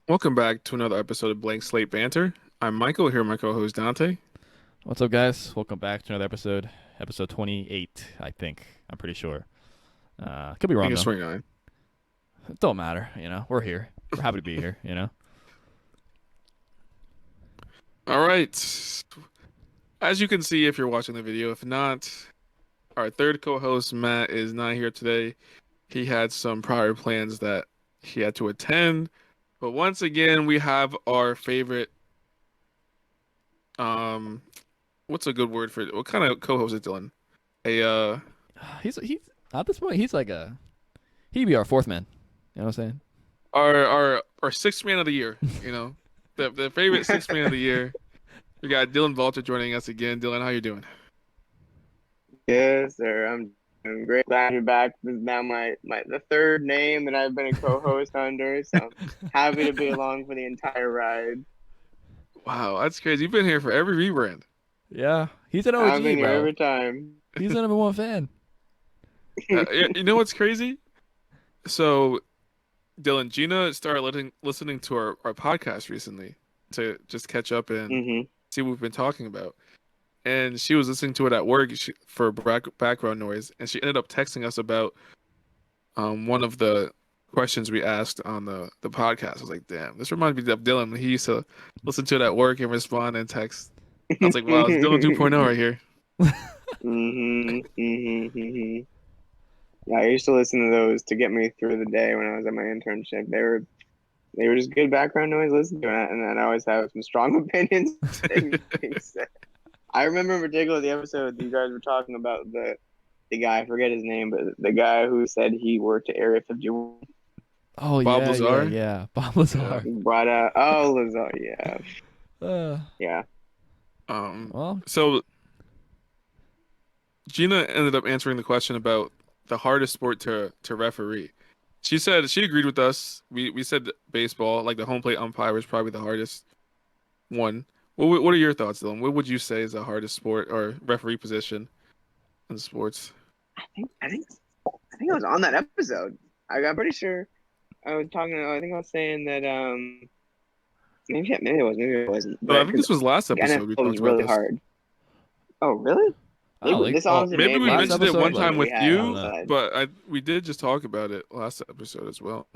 Welcome back to another episode of Blank Slate Banter. I'm Michael, here with my co-host Dante. What's up, guys? Welcome back to another episode 28, I think. I'm pretty sure. Could be I think wrong, it's though. 29. It don't matter, We're here. We're happy to be here. All right. As you can see if you're watching the video, if not, our third co-host Matt is not here today. He had some prior plans that he had to attend. But once again, we have our favorite um what's a good word for it? What kind of co-host is Dylan? A He's at this point, he'd be our fourth man. You know what I'm our sixth man of the year, you know. The favorite sixth man of the year. We got Dylan Valter joining us again. Dylan, how you doing? Yes, sir. I'm great. Glad you're back. This is now my the third name that I've been a co-host under, so I'm happy to be along for the entire ride. Wow, that's crazy. You've been here for every rebrand. Yeah, he's an I've OG, been here bro. every time. He's the number one fan. You know what's crazy? So, Dylan, Gina started listening to our podcast recently to just catch up and hmm see what we've been talking about. And she was listening to it at work for background noise, and she ended up texting us about one of the questions we asked on the podcast. I was like, damn, this reminds me of Dylan. He used to listen to it at work and respond and text. I was like, wow, it's Dylan 2.0 right here. hmm Yeah, I used to listen to those to get me through the day when I was at my internship. They were just good background noise. Listen to it, and then I always have some strong opinions being said. I remember in particular the episode you guys were talking about the guy, I forget his name, but the guy who said he worked at Area 51 Oh Bob yeah, yeah, Lazar. yeah. Bob Yeah. Lazar. brought out, oh, Lazar, yeah, Uh, yeah. Um, well, so Gina ended up answering the question about the hardest sport to referee. She said she agreed with us. We said baseball, like the home plate umpire, is probably the hardest one. What are your thoughts, Dylan? What would you say is the hardest sport or referee position in sports? I think I was on that episode. I'm pretty sure I was talking. I think I was saying that maybe it wasn't, No, I but think because this was last episode we NFL was talked about really this. hard. Oh, really? I don't think. This Oh, honestly Maybe may we be last mentioned the it episode, one like time discussion we with had I don't you, know. outside. but we did just talk about it last episode as well.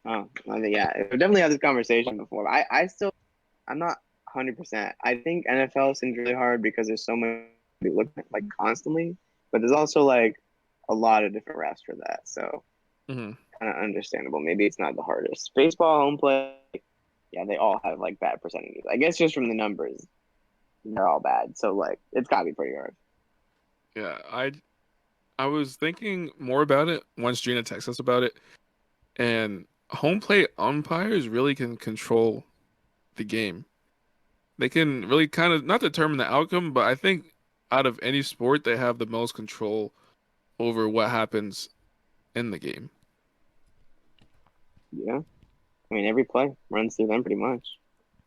Oh, I think, yeah, we definitely had this conversation before. I'm not 100%. I think NFL seems really hard because there's so much to be looking at like constantly, but there's also like a lot of different refs for that. So Hmm. kind of understandable. Maybe it's not the hardest. Baseball home play, yeah, they all have like bad percentages. I guess just from the numbers, they're all bad. So like it's gotta be pretty hard. Yeah, I was thinking more about it once Gina texted us about it, and home plate umpires really can control the game. They can really kind of not determine the outcome, but I think out of any sport, they have the most control over what happens in the game. Yeah. I mean every play runs through them pretty much.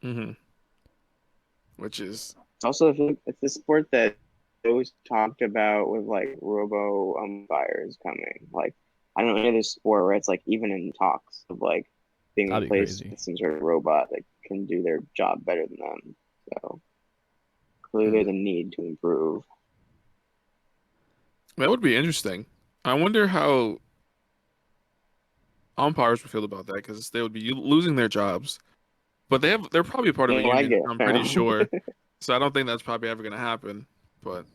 Hmm. Which is, It's also it's the sport that they always talked about with like robo umpires coming. Like I don't know any other sport where it's like even in talks of like being That'd be replaced crazy. with some sort of robot that can do their job better than them. So clearly mm, there's a need to improve. that would be interesting. I wonder how umpires would feel about that because they would be losing their jobs, but they're probably a part of They a don't like union. it I'm pretty apparently. sure, so I don't think that's probably ever going to happen. But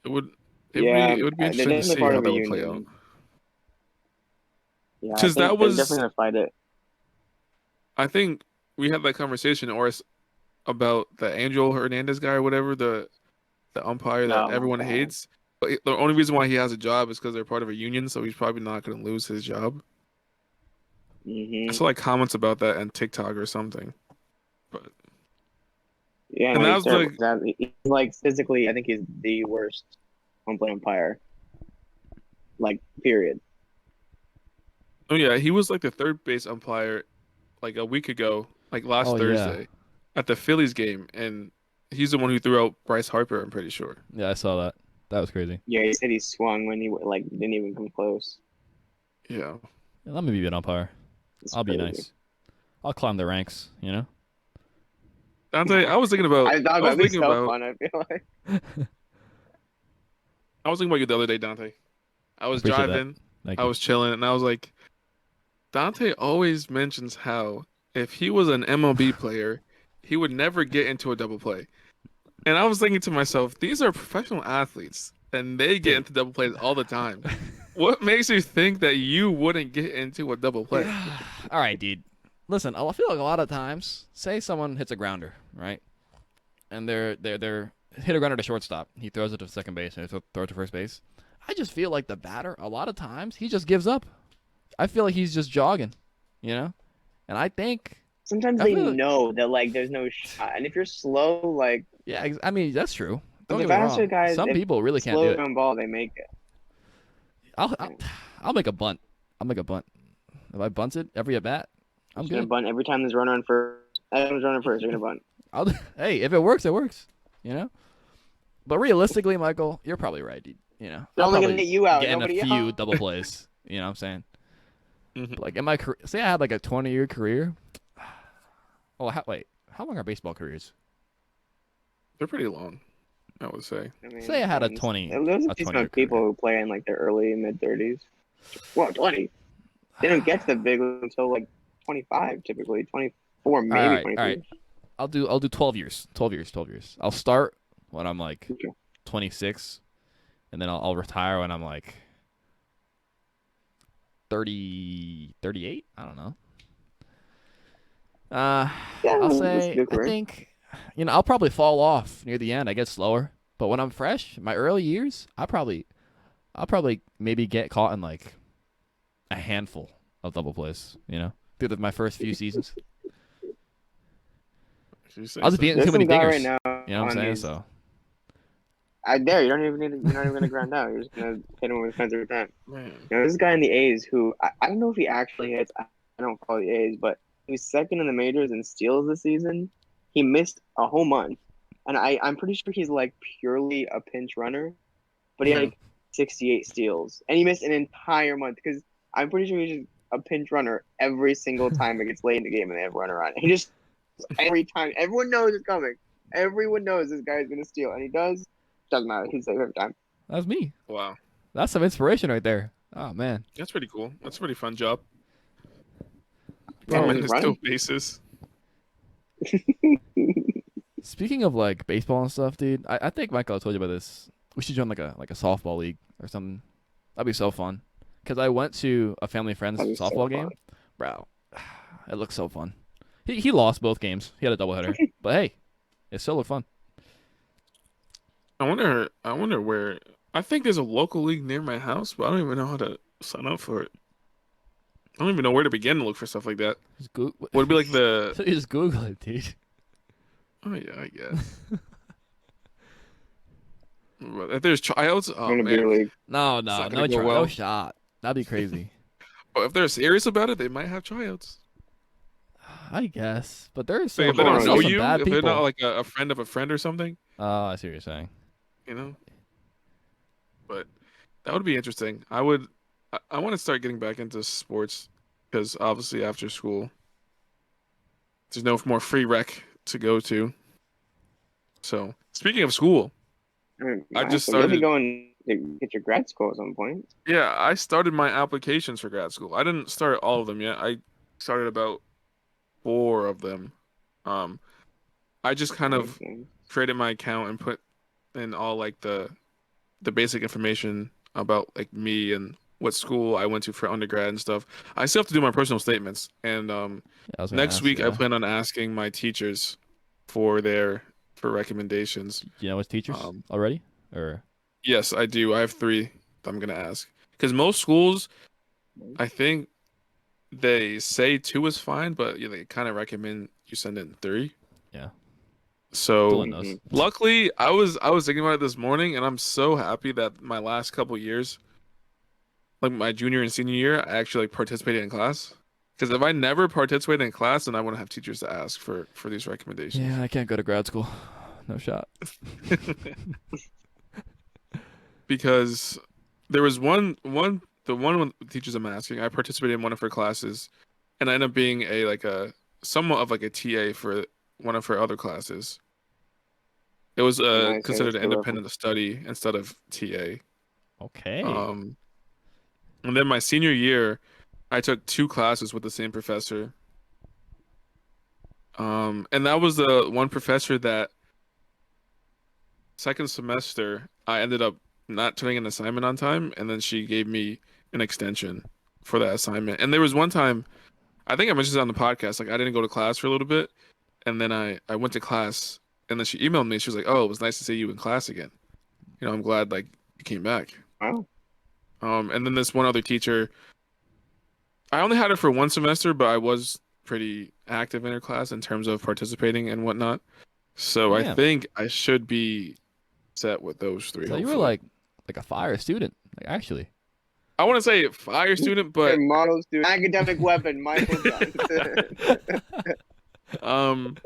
it would Yeah, it would be they're interesting to definitely see part how of a that would play out. union. Yeah, I Because think that they're definitely was, gonna fight it. I think we had that conversation, or about the Angel Hernandez guy or whatever, the umpire that Oh my everyone God. hates. But the only reason why he has a job is because they're part of a union, so he's probably not going to lose his job. I hmm saw like comments about that on TikTok or something. But Yeah, and no, that he's was terrible. like, He's like physically, I think he's the worst home plate umpire. Like, period. oh yeah, he was like the third base umpire like a week ago, like last Oh yeah, Thursday, at the Phillies game, and he's the one who threw out Bryce Harper. I'm pretty sure. yeah. I saw that. That was crazy. Yeah, he said he swung when he like didn't even come close. Yeah. Yeah, let me be an umpire. It's I'll be crazy. nice. I'll climb the ranks. You know. Dante, I thought I was that'd be thinking so about fun. I feel like. I was thinking about you the other day, Dante. I I was appreciate that. driving, Thank I you. was chilling, and I was like, Dante always mentions how if he was an MLB player, he would never get into a double play. And I was thinking to myself, these are professional athletes, and they get Dude. into double plays all the time. What makes you think that you wouldn't get into a double play? All right, dude. Listen, I feel like a lot of times, say someone hits a grounder, right, and they're hit a grounder to shortstop. He throws it to second base and throws it to first base. I just feel like the batter, a lot of times, he just gives up. I feel like he's just jogging, you know. And Sometimes I they feel like, know that like there's no shot, and if you're slow, like yeah, I mean that's true. Don't the get me faster wrong. guys, Some if people really can't do slow it. ground ball, they make it. I'll Yeah. I'll, I'll make a bunt. I'll make a bunt. If I bunt it every at bat, I'm I'm just gonna good. bunt every time there's a runner on first. Everyone's running first. You're gonna bunt. I'll hey, if it works, it works. You know. But realistically, Michael, you're probably right, dude. You know, They're I'll only gonna probably get you out. get in a Nobody few else. double plays. You know what I'm saying? Mhm. But like in my career, say I had like a 20-year career. Oh, how long are baseball careers? They're pretty long, I would say. I mean, Say I had a depends. 20 There's a a decent 20 amount year of people career. who play in like their early and mid 30s. Well, 20. They don't get to the big league until like 25, typically 24, maybe All 23. right. I'll do 12 years. 12 years. 12 years. I'll start when I'm like Okay. 26, and then I'll retire when I'm like 30, 38. I don't know. Uh, Yeah, I'll that's a say good I career. think I'll probably fall off near the end. I get slower, but when I'm fresh, my early years, I'll probably maybe get caught in like a handful of double plays. Through my first few seasons, If you say I'll just be so. hitting too There's many some guy right dingers. now You know what I'm on saying? these. So I dare you. Don't even need. You're not even gonna ground out. You're just gonna hit him with fence every time. Man. This guy in the A's who I don't know if he actually hits. I don't follow the A's, but he was second in the majors in steals this season. He missed a whole month, and I'm pretty sure he's like purely a pinch runner, but he had Mhm. like 68 steals, and he missed an entire month because I'm pretty sure he's just a pinch runner every single time it gets late in the game and they have a runner on. He just every time everyone knows it's coming. Everyone knows this guy's gonna steal, and he does. Doesn't matter. He's safe every time. that's me. Wow. That's some inspiration right there. Oh man, That's pretty cool. That's a pretty fun job. Yeah, bro. just Tremendous run. still basis. Speaking of like baseball and stuff, dude, I think Michael, I told you about this. We should join like a softball league or something. That'd be so fun. Cause I went to a family friend's That'd be so softball fun. game, bro. It looked so fun. He lost both games. He had a doubleheader, but hey, it still looked fun. I wonder where. I think there's a local league near my house, but I don't even know how to sign up for it. I don't even know where to begin to look for stuff like that. Just go- Would it be like the? you just Google it, dude. Oh yeah, I guess. But if there's tryouts, oh In a man, beer league. No, it's not no gonna go no well. shot. That'd be crazy. But if they're serious about it, they might have tryouts. I guess, but there's Like if some they don't Come there's on, know still dude. some you, bad if they're not people. like a friend of a friend or something, Oh, I see what you're saying. you know. But that would be interesting. I want to start getting back into sports because obviously after school, there's no more free rec to go to. So speaking of school, I mean, I just so you'll be started. going to get your grad school at some point. Yeah, I started my applications for grad school. I didn't start all of them yet. I started about four of them. Um, I just kind Nice, of nice. created my account and put in all like the basic information about like me and what school I went to for undergrad and stuff. I still have to do my personal statements, and Yeah, I was gonna next ask. week I Yeah, plan on asking my teachers for their for recommendations. you know his teachers Um, already, or yes, I do. I have three that I'm gonna ask because most schools, Nice. I think they say two is fine, but they kind of recommend you send in three. yeah, So Dylan Mhm. knows. luckily, I was thinking about it this morning, and I'm so happy that my last couple years, like my junior and senior year, I actually like participated in class. Because if I never participated in class, then I wouldn't have teachers to ask for these recommendations. Yeah, I can't go to grad school. No shot. Because there was the one teachers I'm asking, I participated in one of her classes, and I ended up being a like a somewhat of like a TA for one of her other classes. It was Nice. I considered guess an they were. independent study instead of TA. Okay. Um, and then my senior year, I took two classes with the same professor. And that was the one professor that second semester I ended up not turning an assignment on time, and then she gave me an extension for that assignment. And there was one time, I think I mentioned it on the podcast, like I didn't go to class for a little bit, and then I went to class, and then she emailed me. She was like, "Oh, it was nice to see you in class again. I'm glad like you came back." Wow. And then this one other teacher, I only had her for one semester, but I was pretty active in her class in terms of participating and whatnot. So I Damn. think I should be set with those three, So you were hopefully. like a fire student, like actually. I want to say fire student, Their but model student, academic weapon, Michael Johnson. um,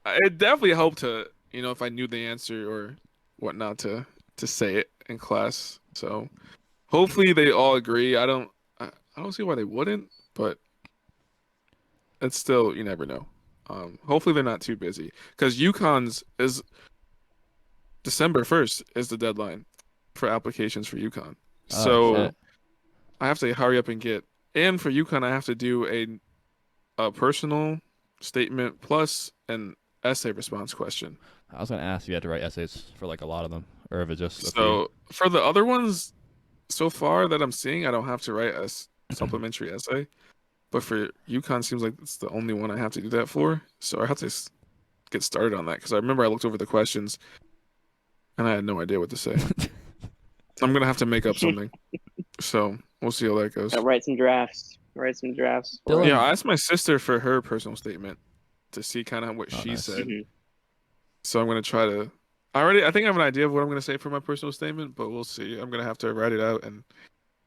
it definitely helped to, if I knew the answer or whatnot to say it in class. So hopefully they all agree. I don't see why they wouldn't, but it's still you never know. Hopefully they're not too busy because UConn's is December 1st is the deadline for applications for UConn. Oh So shit. I have to hurry up and get. And for UConn, I have to do a personal statement plus an essay response question. I was gonna ask if you had to write essays for like a lot of them, or if it's just a few. So for the other ones so far that I'm seeing, I don't have to write a supplementary essay. But for UConn, seems like it's the only one I have to do that for. So I have to get started on that because I remember I looked over the questions and I had no idea what to say. I'm gonna have to make up something. So we'll see how that goes. Write some drafts. Write some drafts for Dylan- it. Yeah, I asked my sister for her personal statement to see kind of what Oh, she nice. said. Mhm. So I'm gonna try to. I think I have an idea of what I'm gonna say for my personal statement, but we'll see. I'm gonna have to write it out and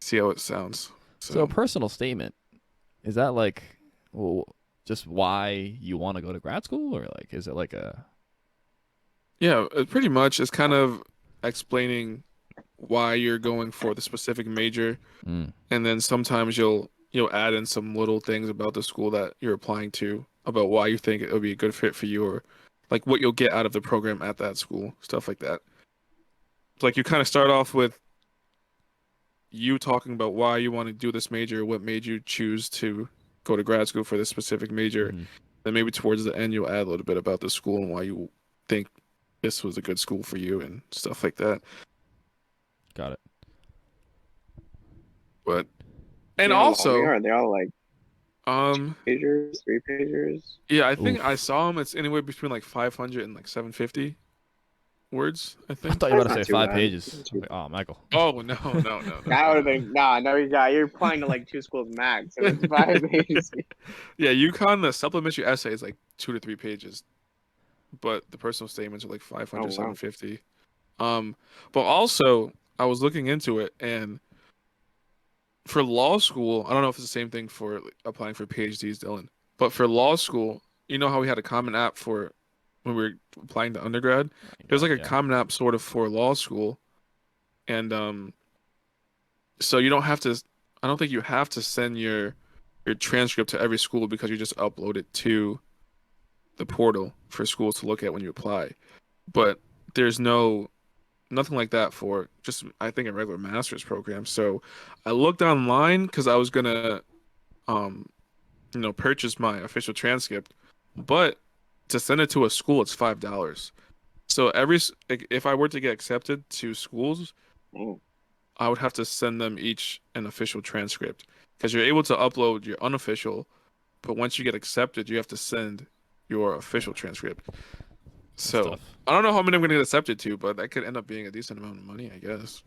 see how it sounds. So a So personal statement, is that like, well, just why you want to go to grad school, or like is it like a? yeah, pretty much it's kind of explaining why you're going for the specific major, Mm, and then sometimes you'll add in some little things about the school that you're applying to, about why you think it would be a good fit for you, or like what you'll get out of the program at that school, stuff like that. Like you kind of start off with you talking about why you want to do this major, what made you choose to go to grad school for this specific major. mhm. Then maybe towards the end, you'll add a little bit about the school and why you think this was a good school for you and stuff like that. Got it. But Do and you know how long they also, are? Are they all like um, pagers, 3 pagers? yeah, I think I Oof. saw them. It's anywhere between like 500 and like 750 words, I I think. thought you were That's about to not say too five bad. pages. I was like, oh, Michael. Oh no, no, no, no, That would no, have no. been no. You're applying to like 2 schools max. So it's 5 pages. Yeah, UConn, the supplementary essay is like 2 to 3 pages, but the personal statements are like Oh 500, wow. 750. But also I was looking into it, and for law school, I don't know if it's the same thing for like, applying for PhDs, Dylan, but for law school, you know how we had a common app for when we were applying to undergrad? There's like a Yeah. common app sort of for law school, and so you don't have to. I don't think you have to send your transcript to every school because you just upload it to the portal for schools to look at when you apply. But there's nothing like that for just I think a regular master's program. So I looked online because I was gonna um purchase my official transcript, but to send it to a school it's $5. So like, if I were to get accepted to schools, Oh, I would have to send them each an official transcript because you're able to upload your unofficial, but once you get accepted, you have to send your official transcript. That's So tough. I don't know how many I'm gonna get accepted to, but that could end up being a decent amount of money, I guess.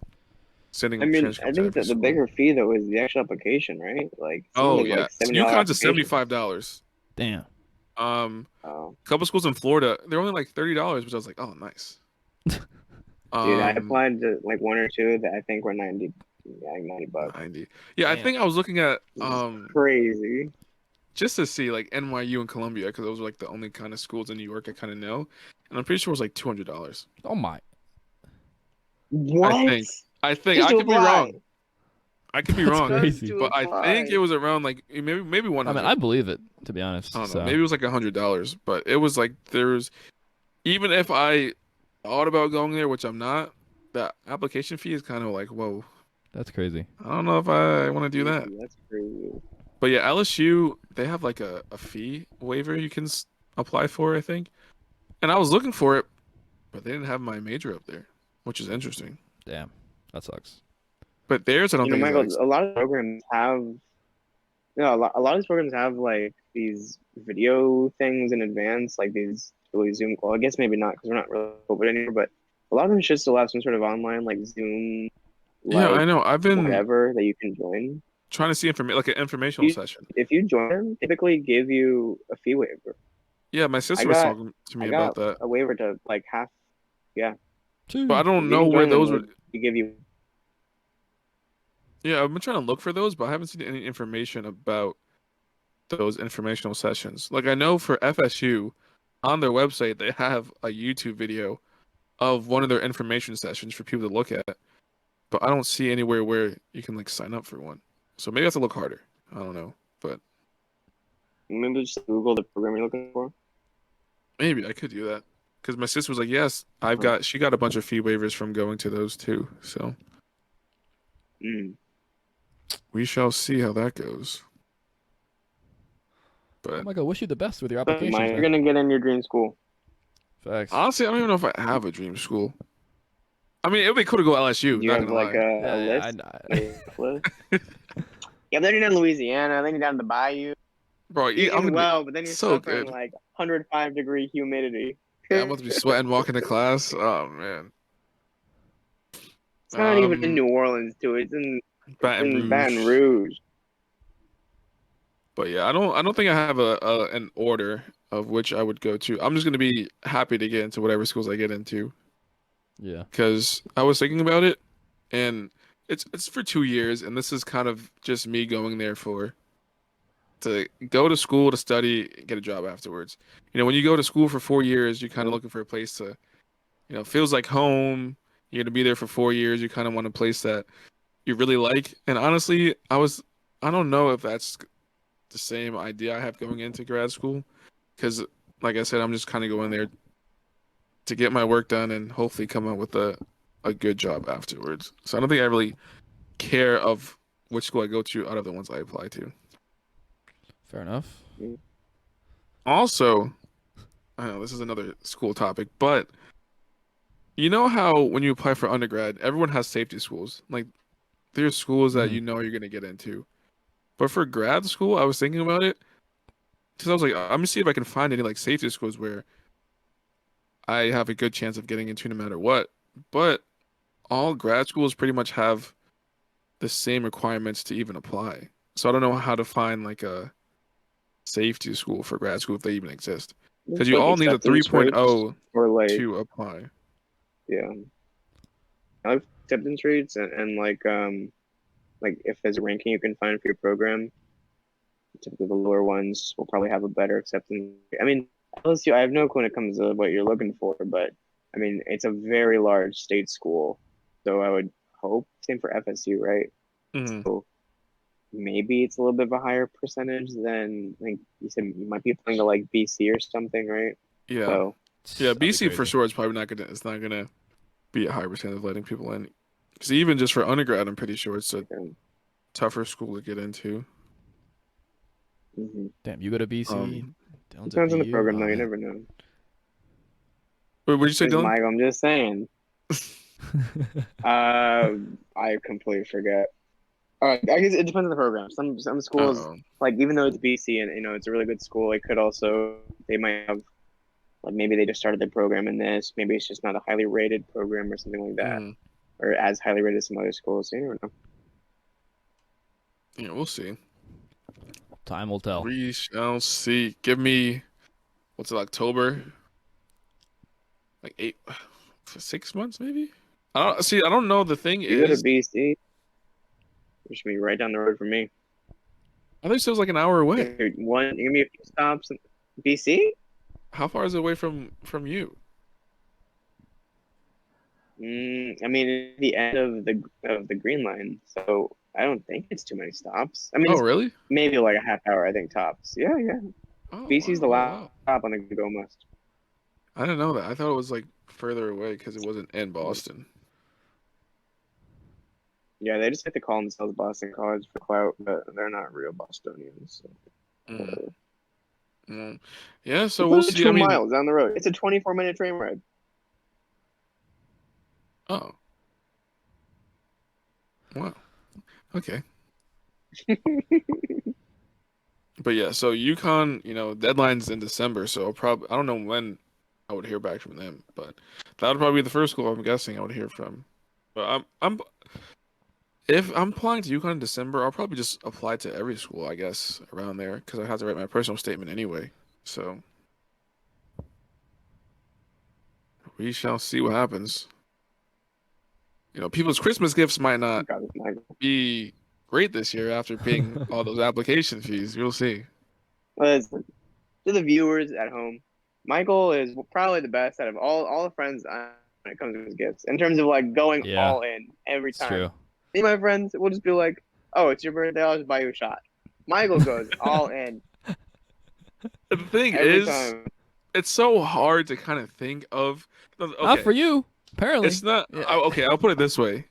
Sending I a mean, I transcript to think every that the school. bigger fee though is the actual application, right? Like some of Oh them yeah, like so $70 UConn's is applications. $75. Damn. Oh, A couple schools in Florida, they're only like $30, which I was like, oh nice. dude, I Um, applied to like one or two that I think were 90, yeah, like $90. 90. Yeah, I Damn. think I was looking at This is crazy. just to see like NYU and Columbia because those were like the only kind of schools in New York I kind of know, and I'm pretty sure it was like $200. Oh my. I What? think. I think Just I to could be apply. wrong. I could be That's wrong, crazy. To but I think it apply. was around like maybe I mean, 100. I believe it, to be I honest. don't know. So Maybe it was like $100, but it was like there's even if I thought about going there, which I'm not, that application fee is kind of like, whoa. that's crazy. I don't know if I want to do that. That's crazy. But yeah, LSU, they have like a fee waiver you can apply for, I think. And I was looking for it, but they didn't have my major up there, which is interesting. Damn, that sucks. But theirs, I don't think is Michael, that. a lot of programs have, a lot of these programs have like these video things in advance, like these really Zoom call. I guess maybe not because we're not really COVID anymore, but a lot of them should still have some sort of online like Zoom Yeah, I like know. I've been whatever that you can join. trying to see like an informational You, session. if you join them, typically give you a fee waiver. Yeah, my I sister was got talking to I me about got that. a waiver to like half. Yeah, But I Two. if don't you know can where join them, those would. they give you. Yeah, I've been trying to look for those, but I haven't seen any information about those informational sessions. Like I know for FSU, on their website, they have a YouTube video of one of their information sessions for people to look at, but I don't see anywhere where you can like sign up for one. So maybe I have to look harder. I don't know, but Maybe just Google the program you're looking for. maybe I could do that. Because my sister was like, "Yes, she got a bunch of fee waivers from going to those too." So Mm. we shall see how that goes. Oh But my god, wish you the best with your So, applications, Mike, you're man. gonna get in your dream school. Facts. honestly, I don't even know if I have a dream school. I mean, it would be cool to go LSU, Do you not have gonna like lie. a Yeah, list? yeah. A list? Yeah, then you're down in Louisiana, then you're down in the bayou. Bro, I'm Eating gonna be well, but then you're so suffering good. like 105-degree humidity. Yeah, I'm about to be sweating walking to class. Oh man. It's not even in Um, New Orleans, too. It's Baton in Baton Rouge. Rouge. But yeah, I don't think I have an order of which I would go to. I'm just gonna be happy to get into whatever schools I get into Yeah. because I was thinking about it, and it's for 2 years, and this is kind of just me going there for to go to school to study, get a job afterwards. You know, when you go to school for 4 years, you're kind of looking for a place to, feels like home. You're gonna be there for 4 years. You kind of want a place that you really like. And honestly, I don't know if that's the same idea I have going into grad school, because like I said, I'm just kind of going there to get my work done and hopefully come out with a good job afterwards. So I don't think I really care of which school I go to out of the ones I apply to. Fair enough. Also, I know this is another school topic, but you know how when you apply for undergrad, everyone has safety schools. Like there's schools that Hmm. you know you're gonna get into. But for grad school, I was thinking about it because I was like, I'm gonna see if I can find any like safety schools where I have a good chance of getting into no matter what. But all grad schools pretty much have the same requirements to even apply. So I don't know how to find like a safety school for grad school if they even exist. Because It's you like all need a acceptance rates 3.0 or like, to apply. yeah, I like acceptance rates and like if there's a ranking you can find for your program, typically the lower ones will probably have a better acceptance. I mean, LSU, I have no clue when it comes to what you're looking for, but I mean, it's a very large state school, so I would hope same for FSU, right? Hmm. So maybe it's a little bit of a higher percentage than I think you said you might be applying to like BC or something, right? Yeah. So Yeah, That'd be BC for crazy. sure is probably not gonna it's not gonna be a high percent of letting people in. Because even just for undergrad, I'm pretty sure it's a um, tougher school to get into. mhm. Damn, you go to BC, Um, Dylan's at Depends on the BU. program Oh though. You man. never know. wait, what did you say, Like Dylan? Mike, I'm just saying. Uh, I completely forget. I guess it depends on the program. Some schools, Uh-oh. like even though it's BC and it's a really good school, it could also they might have like maybe they just started their program in this. Maybe it's just not a highly rated program or something like that, Mm, or as highly rated as some other schools. So you never know. yeah, we'll see. Time will tell. We shall see. Give me what's it, October? Like eight, for 6 months maybe? I don't see. I don't know. The thing If you go to is, BC, it should be right down the road for me. I think it was like an hour away. Give me a few stops. BC? How far is it away from you? I mean, the end of the Green Line. So I don't think it's too many stops. I mean, Oh, it's really? maybe like a half hour, I think, tops. Yeah, yeah. Oh, BC's wow. the Oh, last wow. stop on the go must. I didn't know that. I thought it was like further away because it wasn't in Boston. Yeah, they just like to call themselves Boston College for clout, but they're not real Bostonians. So. Mm. Mm. Yeah, so It's we'll literally see. I two mean, miles down the road. It's a 24-minute train ride. oh, wow. Okay. But yeah, so UConn, deadline's in December, so probably I don't know when I would hear back from them, but that would probably be the first school I'm guessing I would hear from. But I'm if I'm applying to UConn in December, I'll probably just apply to every school, I guess, around there because I have to write my personal statement anyway. So we shall see what happens. People's Christmas gifts might not God, Michael. be great this year after paying all those application fees. You'll see. Listen, to the viewers at home, Michael is probably the best out of all the friends when it comes to his gifts. In terms of like going Yeah, all in every it's time. true. Me and my friends will just be like, "Oh, it's your birthday. I'll just buy you a shot." Michael goes all in The thing every is, time. it's so hard to kind of think of. Not Okay, for you, apparently. it's not. Yeah. Okay, I'll put it this way.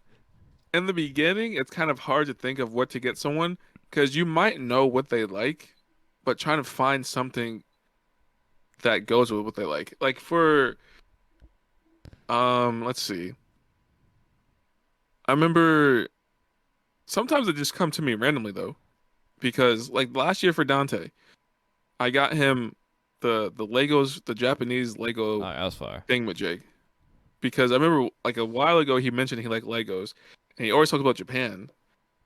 In the beginning, it's kind of hard to think of what to get someone because you might know what they like, but trying to find something that goes with what they like. Like for let's see. I remember sometimes it just come to me randomly though, because like last year for Dante, I got him the Legos, the Japanese Oh, Lego that was fire. thingamajig, because I remember like a while ago he mentioned he liked Legos, and he always talked about Japan.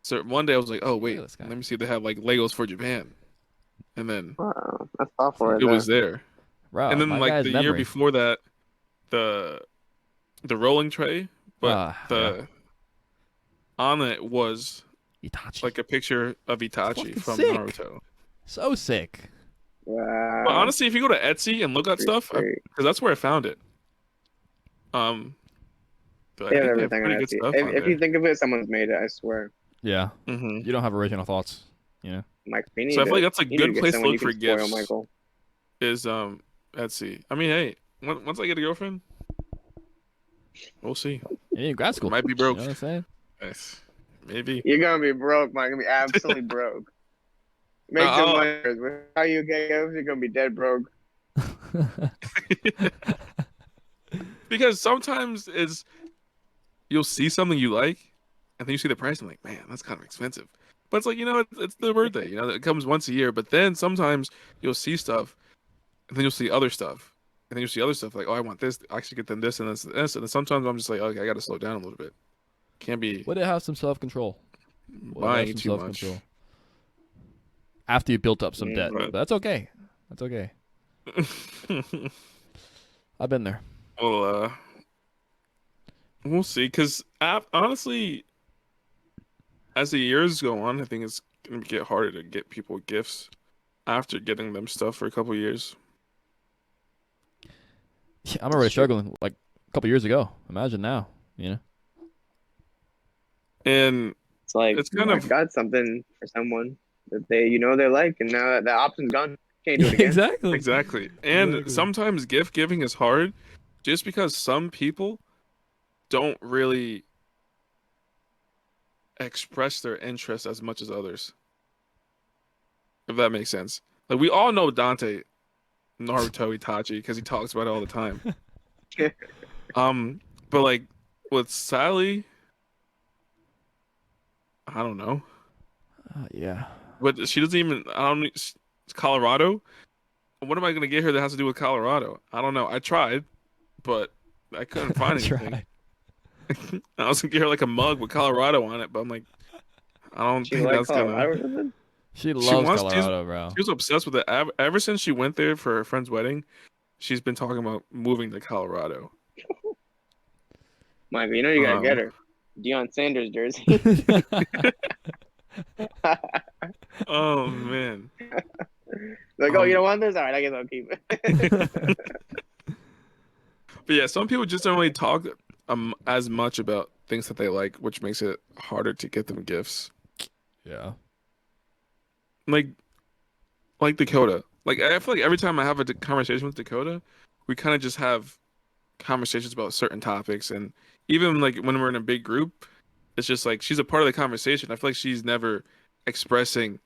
So one day I was like, oh Look at wait, this guy. let me see if they have like Legos for Japan, and then Wow, that's thoughtful See, right it was there. there. And bro, then my like guy's the year memory. before that, the the rolling tray, but Yeah. the on it was Itachi. like a picture of It's Itachi fucking from sick. Naruto. So sick. But Wow, honestly, if you go to Etsy and look at pretty stuff, sweet. because that's where I found it. Um, but I They have think they have everything on pretty good Etsy. stuff on If you there. think of it, someone's made it. I swear. Yeah. hmm You don't have original thoughts. You know. Mike, So I feel like that's a you need to good get place to someone look you can for spoil, gifts. Michael. Is Etsy. I mean, hey, once I get a girlfriend, we'll see. You need grad I school. might be You broke. know what I'm saying? Yes, maybe. You're gonna be broke, Mike. You're gonna be absolutely broke. Make some I'll, money. How you get gifts? You're gonna be dead broke. because sometimes you'll see something you like, and then you see the price, and like, man, that's kind of expensive. But it's like, it's their birthday. It comes once a year. But then sometimes you'll see stuff, and then you'll see other stuff, and then you'll see other stuff like, oh, I want this. I should get them this and this and this. And then sometimes I'm just like, okay, I got to slow down a little bit. Can't be Would it have some self control? Would it have buying some too self much. control? After you built up some debt. Mhm. But that's okay. That's okay. I've been there. Well, we'll see. Because honestly, as the years go on, I think it's gonna get harder to get people gifts after getting them stuff for a couple years. I'm already struggling like a couple years ago. Imagine now. You know. And It's like it's you kind of got something for someone that they like, and now that the option's gone, can't do it again. Exactly. exactly. And sometimes gift giving is hard just because some people don't really express their interest as much as others. If that makes sense. Like we all know Dante, Naruto, Itachi because he talks about it all the time. But like with Sally, I don't know. Yeah. But she doesn't even. I don't. It's Colorado. What am I gonna get her that has to do with Colorado? I don't know. I tried, but I couldn't find That's anything. right. I was gonna get her like a mug with Colorado on it, but I'm like, I don't She think like that's gonna. Colorado or something? She She loves wants. Colorado, bro. She was obsessed with it ever since she went there for her friend's wedding. She's been talking about moving to Colorado. Mike, you know you gotta get Um. her Deion Sanders jersey. Oh man. Like, oh, you don't want this? All right, I guess I'll keep it. But yeah, some people just don't really talk as much about things that they like, which makes it harder to get them gifts. Yeah. Like Dakota. Like I feel like every time I have a conversation with Dakota, we kind of just have conversations about certain topics, and even like when we're in a big group, it's just like she's a part of the conversation. I feel like she's never expressing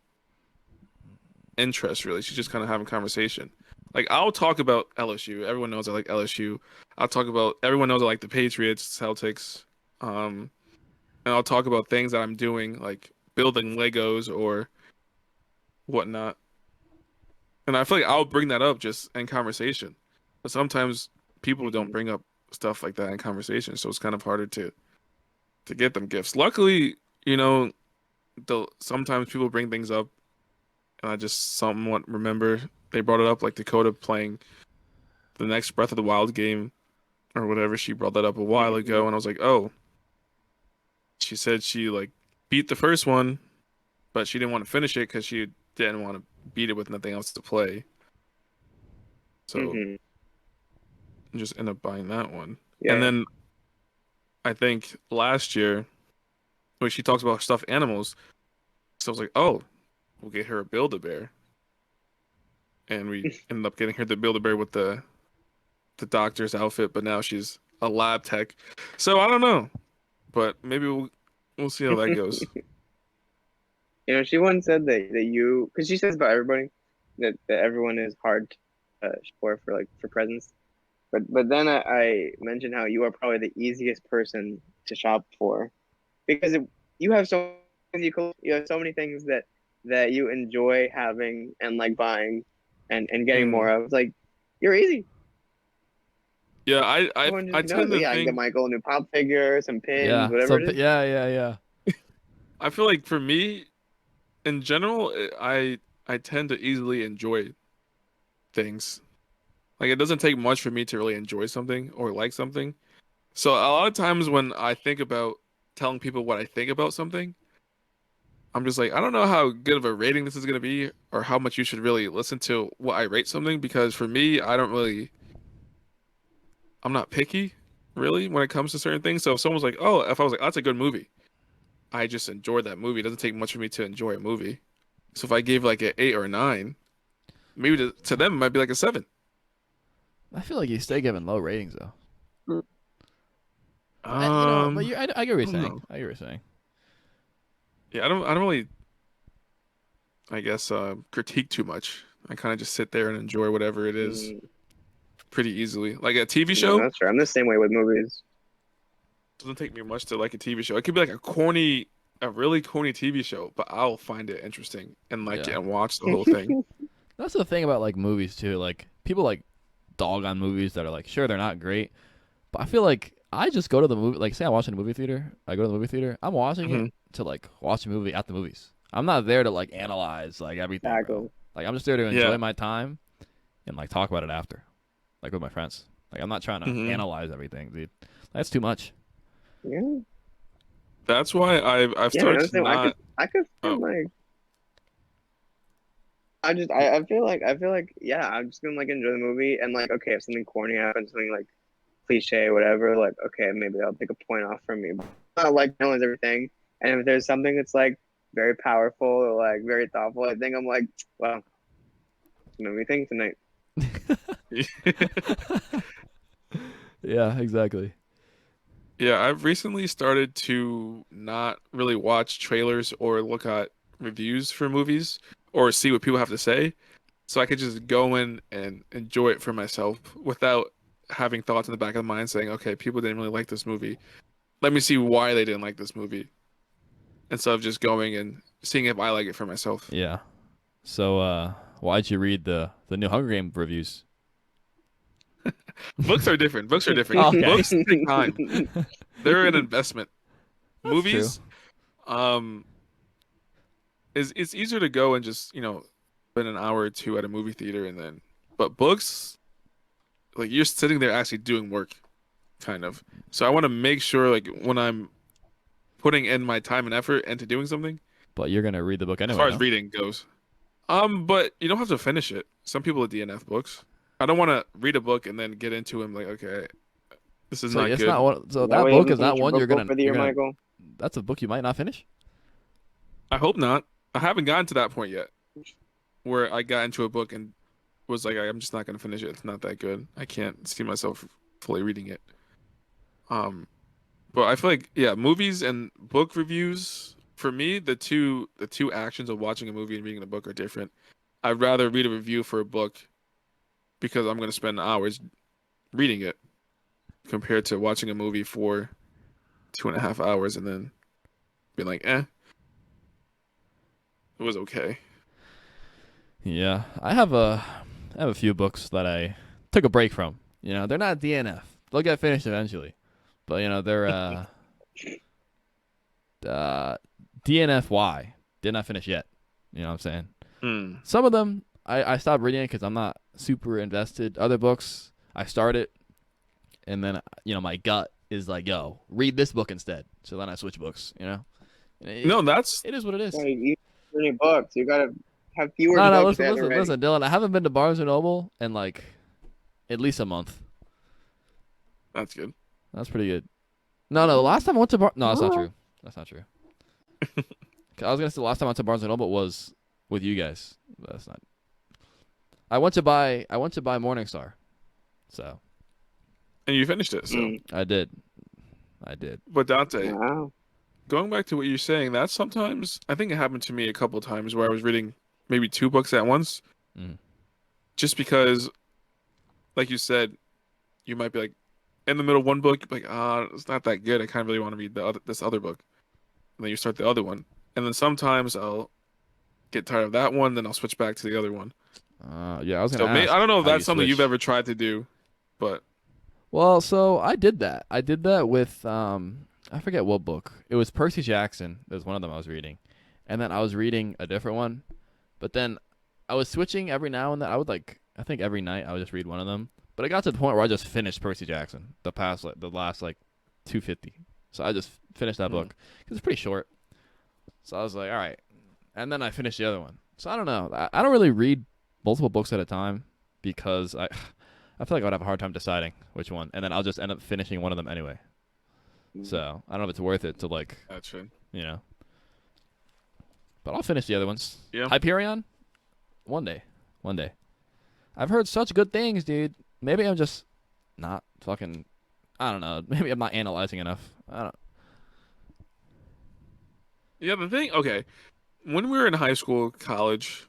interest really. She's just kind of having conversation. Like I'll talk about LSU. Everyone knows I like LSU. I'll talk about everyone knows I like the Patriots, Celtics. Um, and I'll talk about things that I'm doing, like building Legos or whatnot. And I feel like I'll bring that up just in conversation. But sometimes people don't Mhm. bring up stuff like that in conversation, so it's kind of harder to get them gifts. Luckily, you know, sometimes people bring things up, and I just somewhat remember they brought it up, like Dakota playing the next Breath of the Wild game or whatever. She brought that up a while ago, Mhm. and I was like, oh, she said she like beat the first one, but she didn't want to finish it because she didn't want to beat it with nothing else to play. So Mhm. I just end up buying that one. And Yeah. then I think last year, when she talks about stuffed animals, so I was like, oh, we'll get her a Build-A-Bear. And we ended up getting her the Build-A-Bear with the doctor's outfit, but now she's a lab tech. So I don't know, but maybe we'll see how that goes. She once said that you, because she says about everybody that everyone is hard for like for presents. But then I mentioned how you are probably the easiest person to shop for because you have so many you have so many things that you enjoy having and like buying and getting more Mm. of. It's like you're easy. Yeah, Everyone I just knows tend that. to Yeah, I can get think Michael a new pop figure, some pins, Yeah. whatever So it is. yeah, yeah, yeah. I feel like for me in general, I tend to easily enjoy things. Like it doesn't take much for me to really enjoy something or like something. So a lot of times when I think about telling people what I think about something, I'm just like, I don't know how good of a rating this is going to be or how much you should really listen to what I rate something because for me, I'm not picky really when it comes to certain things. So if someone's like, oh, if I was like, oh, that's a good movie, I just enjoyed that movie. It doesn't take much for me to enjoy a movie. So if I gave like an 8 or 9, maybe to them it might be like a 7. I feel like you stay giving low ratings though. But Um, I get what you're I don't saying. know. I get what you're saying. Yeah, I don't really, I guess, critique too much. I kind of just sit there and enjoy whatever it is Mm, pretty easily. Like a TV no, show that's true. I'm the same way with movies. doesn't take me much to like a TV show. It could be like a really corny TV show, but I'll find it interesting and like it Yeah. and watch the whole thing. That's the thing about like movies too. Like people like dog on movies that are like sure they're not great, but I feel like I just go to the movie. Like say I'm watching a movie theater, I go to the movie theater. I'm watching it Hmm. to like watch a movie at the movies. I'm not there to like analyze like everything, bro. Exactly. Like I'm just there to Yeah. enjoy my time and like talk about it after, like with my friends. Like I'm not trying to Hmm. analyze everything, dude. That's too much. Yeah. That's why I've Yeah, man. started I'm to saying not. I could Oh, feel like I feel like yeah, I'm just gonna like enjoy the movie and like okay, if something corny happens, something like cliche, whatever, like okay, maybe I'll take a point off from me. But I like knows everything. And if there's something that's like very powerful or like very thoughtful, I think I'm like, well, it's made me think tonight. Yeah, exactly. yeah. I've recently started to not really watch trailers or look at reviews for movies or see what people have to say, so I could just go in and enjoy it for myself without having thoughts in the back of the mind saying, okay, people didn't really like this movie. Let me see why they didn't like this movie instead of just going and seeing if I like it for myself. Yeah. So why'd you read the new Hunger Game reviews? Books are different. Books are different. Okay. Books take time. They're an investment. That's true. Movies, um, is it's easier to go and just, spend an hour or two at a movie theater and then, but books, like you're sitting there actually doing work, kind of. So I want to make sure, like, when I'm putting in my time and effort into doing something, But you're gonna read the book as anyway, far as no? reading goes. But you don't have to finish it. Some people DNF books. I don't want to read a book and then get into them like, okay, this is So not it's good. not one. So That that way you book haven't is not finished your one book goal for the you're year, gonna. Michael. That's a book you might not finish. I hope not. I haven't gotten to that point yet where I got into a book and was like, I'm just not gonna finish it. It's not that good. I can't see myself fully reading it. Um, but I feel like yeah, movies and book reviews for me, the two actions of watching a movie and reading a book are different. I'd rather read a review for a book because I'm gonna spend hours reading it compared to watching a movie for 2.5 hours and then being like, it was okay. Yeah, I have a few books that I took a break from. They're not DNF. They'll get finished eventually, but they're uh, DNFY. Did not finish yet. You know what I'm saying? Hmm. Some of them I stopped reading because I'm not super invested. Other books I started, and then my gut is like, yo, read this book instead. So then I switch books. No, It, that's it is what it is. Like, you any books, you gotta have fewer No, no, books listen, at the listen, ready. listen, Dylan. I haven't been to Barnes and Noble in like at least a month. that's good. That's pretty good. No, no. The last time I went to no, that's not true. That's not true. 'Cause I was gonna say the last time I went to Barnes and Noble was with you guys. But that's not. I went to buy Morningstar. So And you finished it, so. Mm. I did. I did. But Dante, Wow. going back to what you're saying, that sometimes I think it happened to me a couple times where I was reading maybe two books at once, Mm. just because, like you said, you might be like in the middle of one book, you're like, it's not that good. I kind of really want to read this other book, and then you start the other one, and then sometimes I'll get tired of that one, then I'll switch back to the other one. Yeah, I was gonna So ask I don't know if how you that's something you've switch. ever tried to do, but Well, so I did that. I did that with I forget what book. It was Percy Jackson. There's one of them I was reading, and then I was reading a different one. But then I was switching every now and then. I think every night I would just read one of them. But it got to the point where I just finished Percy Jackson, the last like 250. So I just finished that hmm. book because it's pretty short. So I was like, all right, and then I finished the other one. So I don't know. I don't really read multiple books at a time because I feel like I would have a hard time deciding which one, and then I'll just end up finishing one of them anyway. Mm. So I don't know if it's worth it to Gotcha. you know, but I'll finish the other ones. Yeah. Hyperion, one day, one day. I've heard such good things, dude. Maybe I'm just not fucking. I don't know. Maybe I'm not analyzing enough. I don't. Yeah, the thing, okay, when we were in high school, college,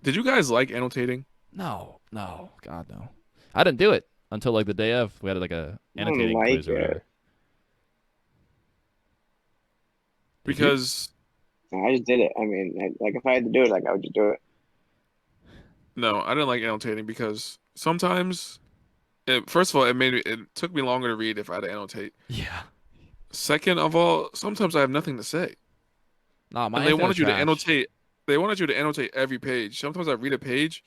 did you guys like annotating? No, no, God no. I didn't do it until like the day of. We had like a I don't annotating like quiz or it. whatever. Did you? Because I just did it. I mean, like if I had to do it, like I would just do it. no, I didn't like annotating because sometimes, first of all, it took me longer to read if I had to annotate. Yeah. Second of all, sometimes I have nothing to say, Nah, my and they annotating was wanted you to trash. annotate. They wanted you to annotate every page. Sometimes I read a page,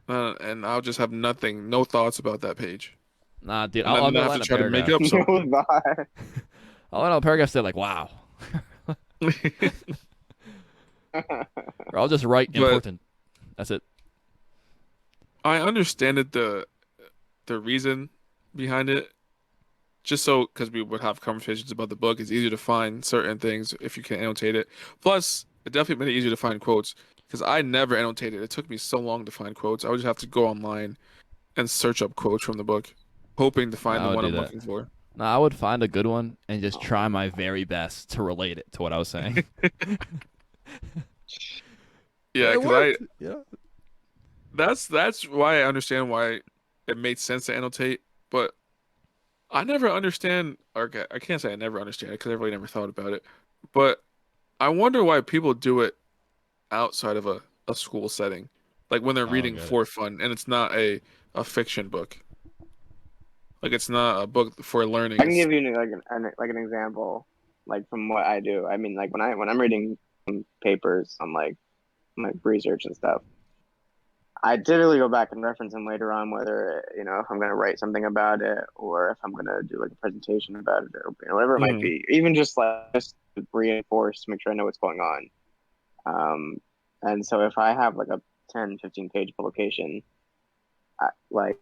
and I'll just have nothing, no thoughts about that page, Nah, dude, and I'll then I have to underline a try to make paragraph. up No something. thought. I'll underline a paragraph say like, "Wow," or I'll just write But important. That's it. I understand it the reason behind it. Just so because we would have conversations about the book, it's easier to find certain things if you can annotate it. Plus, it definitely made it easier to find quotes because I never annotated. It took me so long to find quotes. I would just have to go online and search up quotes from the book, hoping to find I the would one do I'm that. looking for. Nah, I would find a good one and just try my very best to relate it to what I was saying. Yeah, It because I worked. Yeah. that's why I understand why it made sense to annotate, but I never understand, or okay, I can't say I never understand it because I really never thought about it. But I wonder why people do it outside of a school setting, like when they're I don't reading get it. for fun, and it's not a fiction book. Like it's not a book for learning. I can It's give you like an example, like from what I do. I mean, like when I'm reading some papers on like research and stuff, I typically go back and reference them later on, whether if I'm gonna write something about it or if I'm gonna do like a presentation about it or whatever it might Mhm. be. Even just to reinforce to make sure I know what's going on. Um, and so if I have like a 10, 15 page publication, like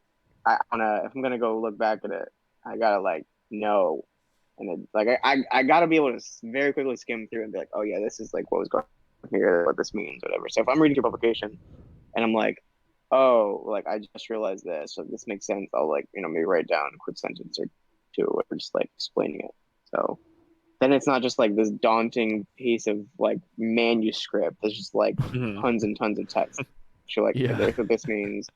I wanna if I'm gonna go look back at it, I gotta like know. and it's like I gotta be able to very quickly skim through and be like, oh yeah, this is like what was going on here, what this means, whatever. So if I'm reading your publication and I'm like, oh, like I just realized this, so this makes sense. I'll like maybe write down a quick sentence or two, or just like explaining it. So then it's not just like this daunting piece of like manuscript. There's just like Mhm. tons and tons of text. You're like, okay, Yeah. there's what this means.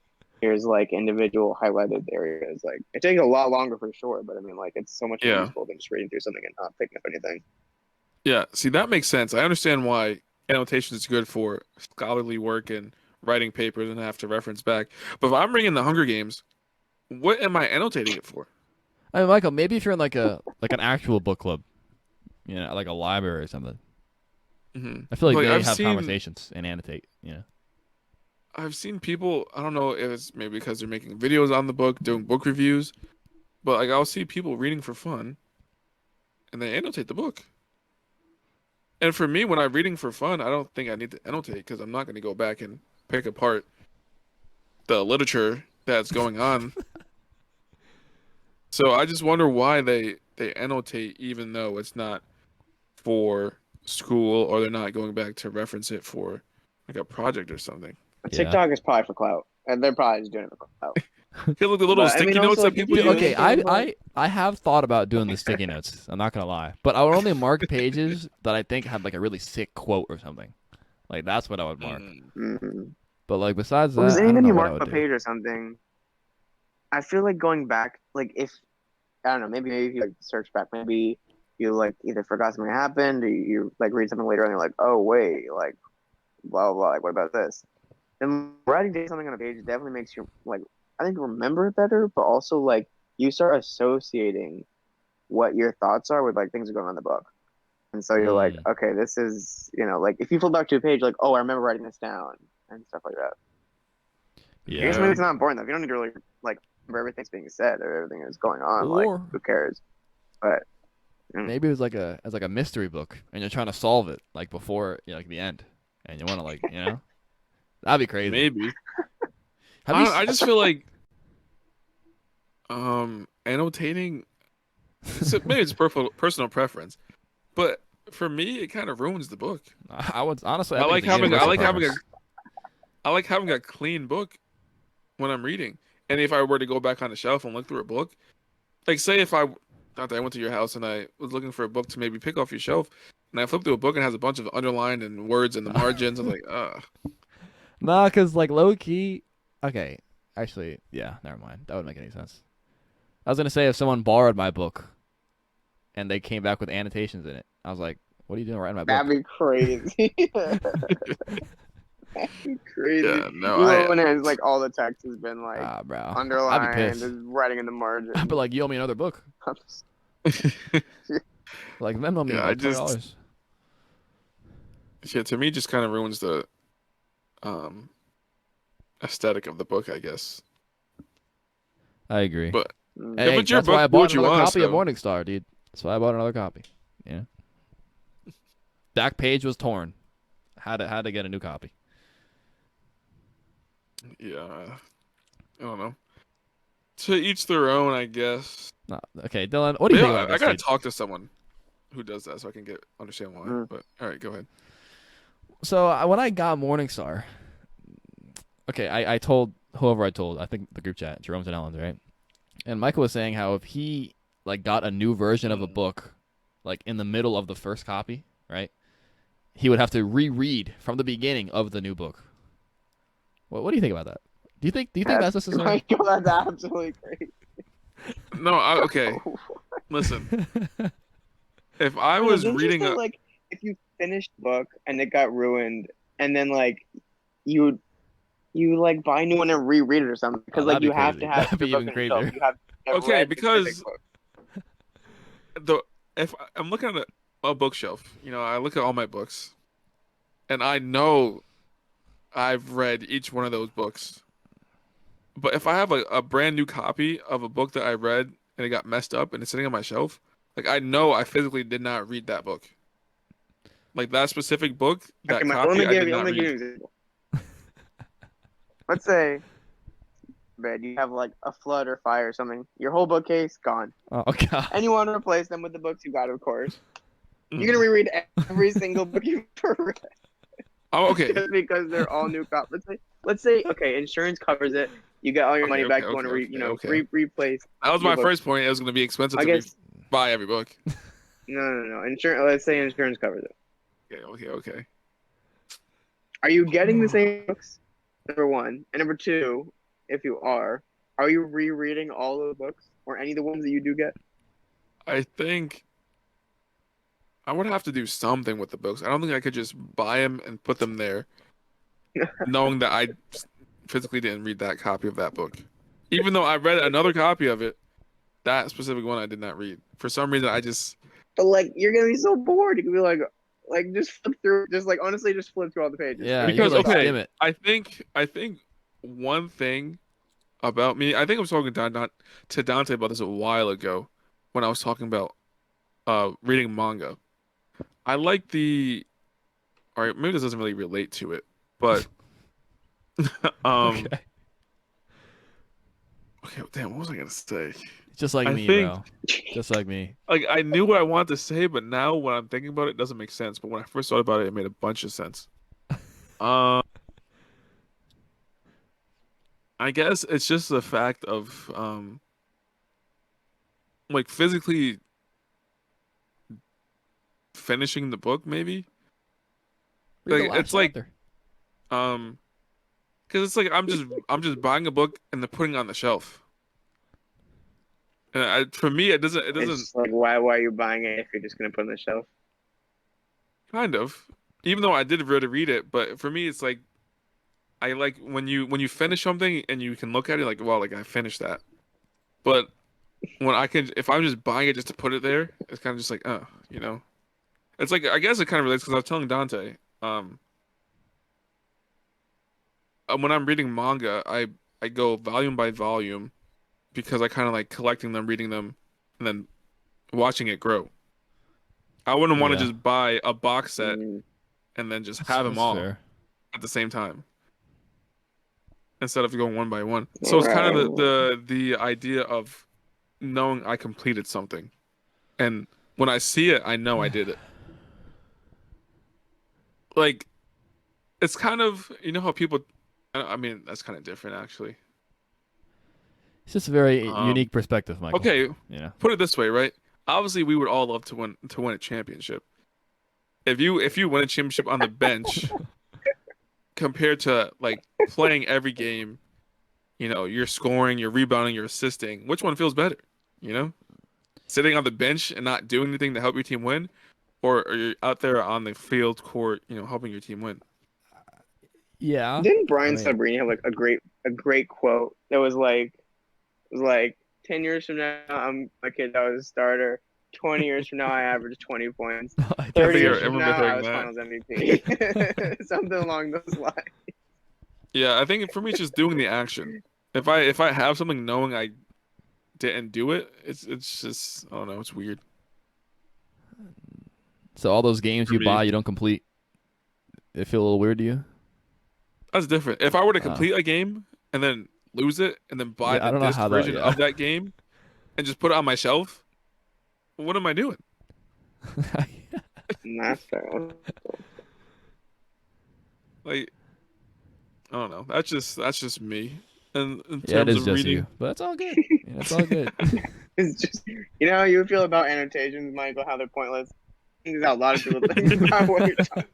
Here's like individual highlighted areas. Like it takes a lot longer for sure, but I mean like it's so much more Yeah. useful than just reading through something and not picking up anything. Yeah. See, that makes sense. I understand why annotation is good for scholarly work and writing papers and have to reference back. But if I'm reading the Hunger Games, what am I annotating it for? I mean, Michael, maybe if you're in like an actual book club, like a library or something. I feel like Like they have conversations and annotate. I've seen people, I don't know if it's maybe because they're making videos on the book, doing book reviews, but like I'll see people reading for fun and they annotate the book. And for me, when I'm reading for fun, I don't think I need to annotate because I'm not going to go back and pick apart the literature that's going on. So I just wonder why they annotate even though it's not for school or they're not going back to reference it for like a project or something. But Yeah. TikTok is probably for clout, and they're probably just doing it for clout. Feel like the little But I sticky mean, notes also that like if people you use. Okay, annotate a book, I have thought about doing the sticky notes. I'm not gonna lie, but I would only mark pages that I think had like a really sick quote or something. Like that's what I would mark. Mm. mm-hmm. But like besides Because that, I don't anytime know you what I mark would up a do. page or something, I feel like going back, like if I don't know, maybe if you like search back, maybe you like either forgot something happened, or you like read something later and you're like, oh wait, like blah blah, blah, like what about this? Then writing down something on a page definitely makes you like I think remember it better, but also like you start associating what your thoughts are with like things that are going on in the book. And so you're like, Mm, okay, this is like if you flip back to a page, like, oh, I remember writing this down and stuff like that. I guess yeah. maybe Yeah. it's not important though. If you don't need to really like remember everything's being said or everything that's going on, like Or who cares? But maybe it was like a mystery book, and you're trying to solve it like before like the end, and you want to that'd be crazy. Maybe. Have you? I just feel like annotating maybe it's personal preference, but for me it kind of ruins the book. I would honestly, I I think like it's a having I universal like having a preference. I like having a clean book when I'm reading. And if I were to go back on the shelf and look through a book, like say if I not that I went to your house and I was looking for a book to maybe pick off your shelf, and I flip through a book and has a bunch of underlined and words in the margins, I'm like, Nah, cause like low key. Okay, actually, yeah, never mind. That wouldn't make any sense. I was gonna say if someone borrowed my book and they came back with annotations in it, I was like, "What are you doing writing my that'd book?" be crazy. That'd be crazy. yeah, no, You open it, it's like all the text has been like Ah, bro, I'd be underlined, pissed. there's writing in the I'd be margin. like, "You owe me another book." Like Venmo me yeah, I like just $20. yeah, to me, just kind of ruins the um aesthetic of the book, I guess. I agree. But Mm. if Hey, it's your that's why book, I do bought what you another want. copy of So Morningstar, dude. That's why I bought another copy. Yeah. Back page was torn. Had to get a new copy. yeah, I don't know. To each their own, I guess. No, okay, Dylan, what do you Maybe think about I this, gotta dude? talk to someone who does that so I can understand why. Mm. But all right, go ahead. So when I got Morningstar, okay, I told whoever I told, I think the group chat, Jerome's and Ellen's, right? And Michael was saying how if he like got a new version of a book, like in the middle of the first copy, right? He would have to reread from the beginning of the new book. What do you think about that? Do you think that's necessary? Like, that's absolutely crazy. No, okay. Listen, if I I don't know, was didn't you reading say a like if you finished the book and it got ruined and then like you you like buy a new one and reread it or something Oh, because like that'd be you have to crazy. have That'd your be book even on your shelf. crazier. You have to have okay, read the specific because book. the if I'm looking at a bookshelf, I look at all my books, and I know I've read each one of those books. But if I have a brand new copy of a book that I read and it got messed up and it's sitting on my shelf, like I know I physically did not read that book. Like that specific book, Okay, that Michael, copy, I did let not me give you read. an example. Let's say forbid, you have like a flood or fire or something, your whole bookcase gone, Oh god. and you want to replace them with the books you got, of course. You're Mm. gonna reread every single book you've ever read Oh, okay. just because they're all new copies. Let's say, okay, insurance covers it. You get all your money back. You want to replace That was your my books. first point. It was going to be expensive I to guess buy every book. no. Insurance. Let's say insurance covers it. Okay. Are you getting the same books? Number one, and number two, if you are you rereading all of the books or any of the ones that you do get? I think I would have to do something with the books. I don't think I could just buy them and put them there, knowing that I physically didn't read that copy of that book. Even though I read another copy of it, that specific one I did not read. For some reason, I just But like, you're gonna be so bored. You could be like just flip through, just like honestly, just flip through all the pages. Yeah, you because could, like, okay, skim it. I think one thing about me, I think I was talking to Dante about this a while ago when I was talking about reading manga. I like the all right, maybe this doesn't really relate to it, but um Okay. okay, damn, what was I gonna say? Just like I me, think bro. Just like me. like I knew what I wanted to say, but now when I'm thinking about it, it doesn't make sense. But when I first thought about it, it made a bunch of sense. Um, I guess it's just the fact of like physically finishing the book, maybe. Read the Like last it's like chapter. um, because it's like I'm just buying a book and then putting it on the shelf. And for me, it doesn't It's like why are you buying it if you're just gonna put it on the shelf? kind of, even though I did really read it, but for me, it's like I like when you finish something and you can look at it like, wow, like I finished that. But when I can, if I'm just buying it just to put it there, it's kind of just like, you know, it's like I guess it kind of relates because I was telling Dante, when I'm reading manga, I go volume by volume because I kind of like collecting them, reading them, and then watching it grow. I wouldn't want to Yeah. just buy a box set Mm. and then just have them That's all fair. at the same time instead of going one by one. So it's kind of Right. the idea of knowing I completed something, and when I see it, I know I did it. Like it's kind of how people. I mean, that's kind of different actually. It's just a very Um, unique perspective, Michael. okay, Yeah. put it this way, right? Obviously, we would all love to win a championship. If you win a championship on the bench compared to like playing every game, you're scoring, you're rebounding, you're assisting. Which one feels better? You know, sitting on the bench and not doing anything to help your team win, or are you out there on the field court, helping your team win? Yeah. Didn't I Brian mean, Sabrini have like a great quote that was like 10 years from now I'm a kid that was a starter. 20 years from now I averaged 20 points. I I did 30 think I see years that. from remember now I hearing was that. Finals MVP. Something along those lines. Yeah, I think for me, it's just doing the action. If I have something knowing I didn't do it, it's just I don't know, it's weird So all those games for you buy, me. you don't complete. It feel a little weird to you? That's different. If I were to Uh, complete a game and then lose it and then buy yeah, I the don't know disc how that. version Yeah. of that game and just put it on my shelf, what am I doing? That's fair. Like I don't know. That's just me. And in Yeah, it terms is of just you, reading, but it's all good. Yeah, it's all good. It's just how you feel about annotations, Michael, how they're pointless. I think that's how a lot of people think about what you're talking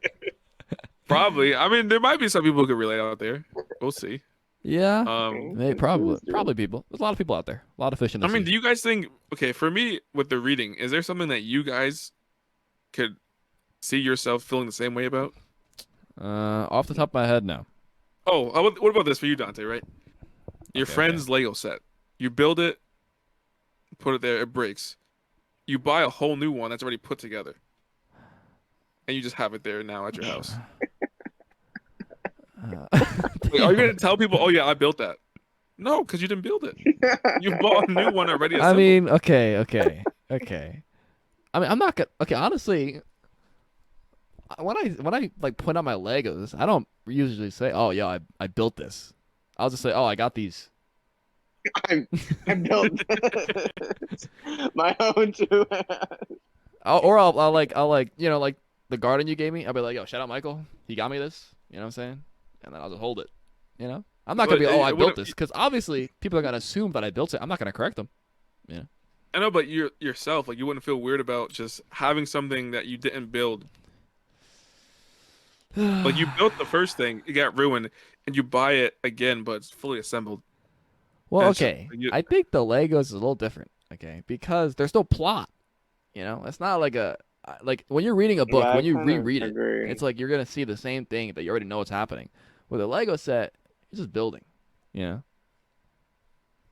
probably. I mean, there might be some people who could relate out there. We'll see. Yeah, Um, maybe probably It's true. probably people. There's a lot of people out there. A lot of fish in I the mean, sea. do you guys think, okay, for me with the reading, is there something that you guys could see yourself feeling the same way about? Off the top of my head, no. Oh, what about this for you, Dante, right? Your Okay, okay. friend's Lego set. You build it, put it there, it breaks. You buy a whole new one that's already put together. And you just have it there now at your house. Like, are you Damn. gonna tell people, oh yeah, I built that? No, because you didn't build it. You bought a new one already I assembled. mean, okay. I mean, I'm not gonna. Okay, honestly, when I like put on my Legos, I don't usually say, "Oh yeah, I built this." I'll just say, "Oh, I got these I built my own two. I'll like the garden you gave me. I'll be like, yo, shout out Michael. He got me this. You know what I'm saying? And then I'll just hold it. You know, I'm not gonna But be, oh, I it built wouldn't. this, because obviously people are gonna assume that I built it. I'm not gonna correct them. Yeah. I know, but you yourself, like you wouldn't feel weird about just having something that you didn't build. Like you built the first thing, it got ruined, and you buy it again, but it's fully assembled. Well, And it's just okay. like, you, I think the Legos is a little different. Okay, because there's no plot. You know, it's not like like when you're reading a book, Yeah, I when you kind of reread it, agree. it's like you're gonna see the same thing that you already know what's happening. With a Lego set, you're just building. You know,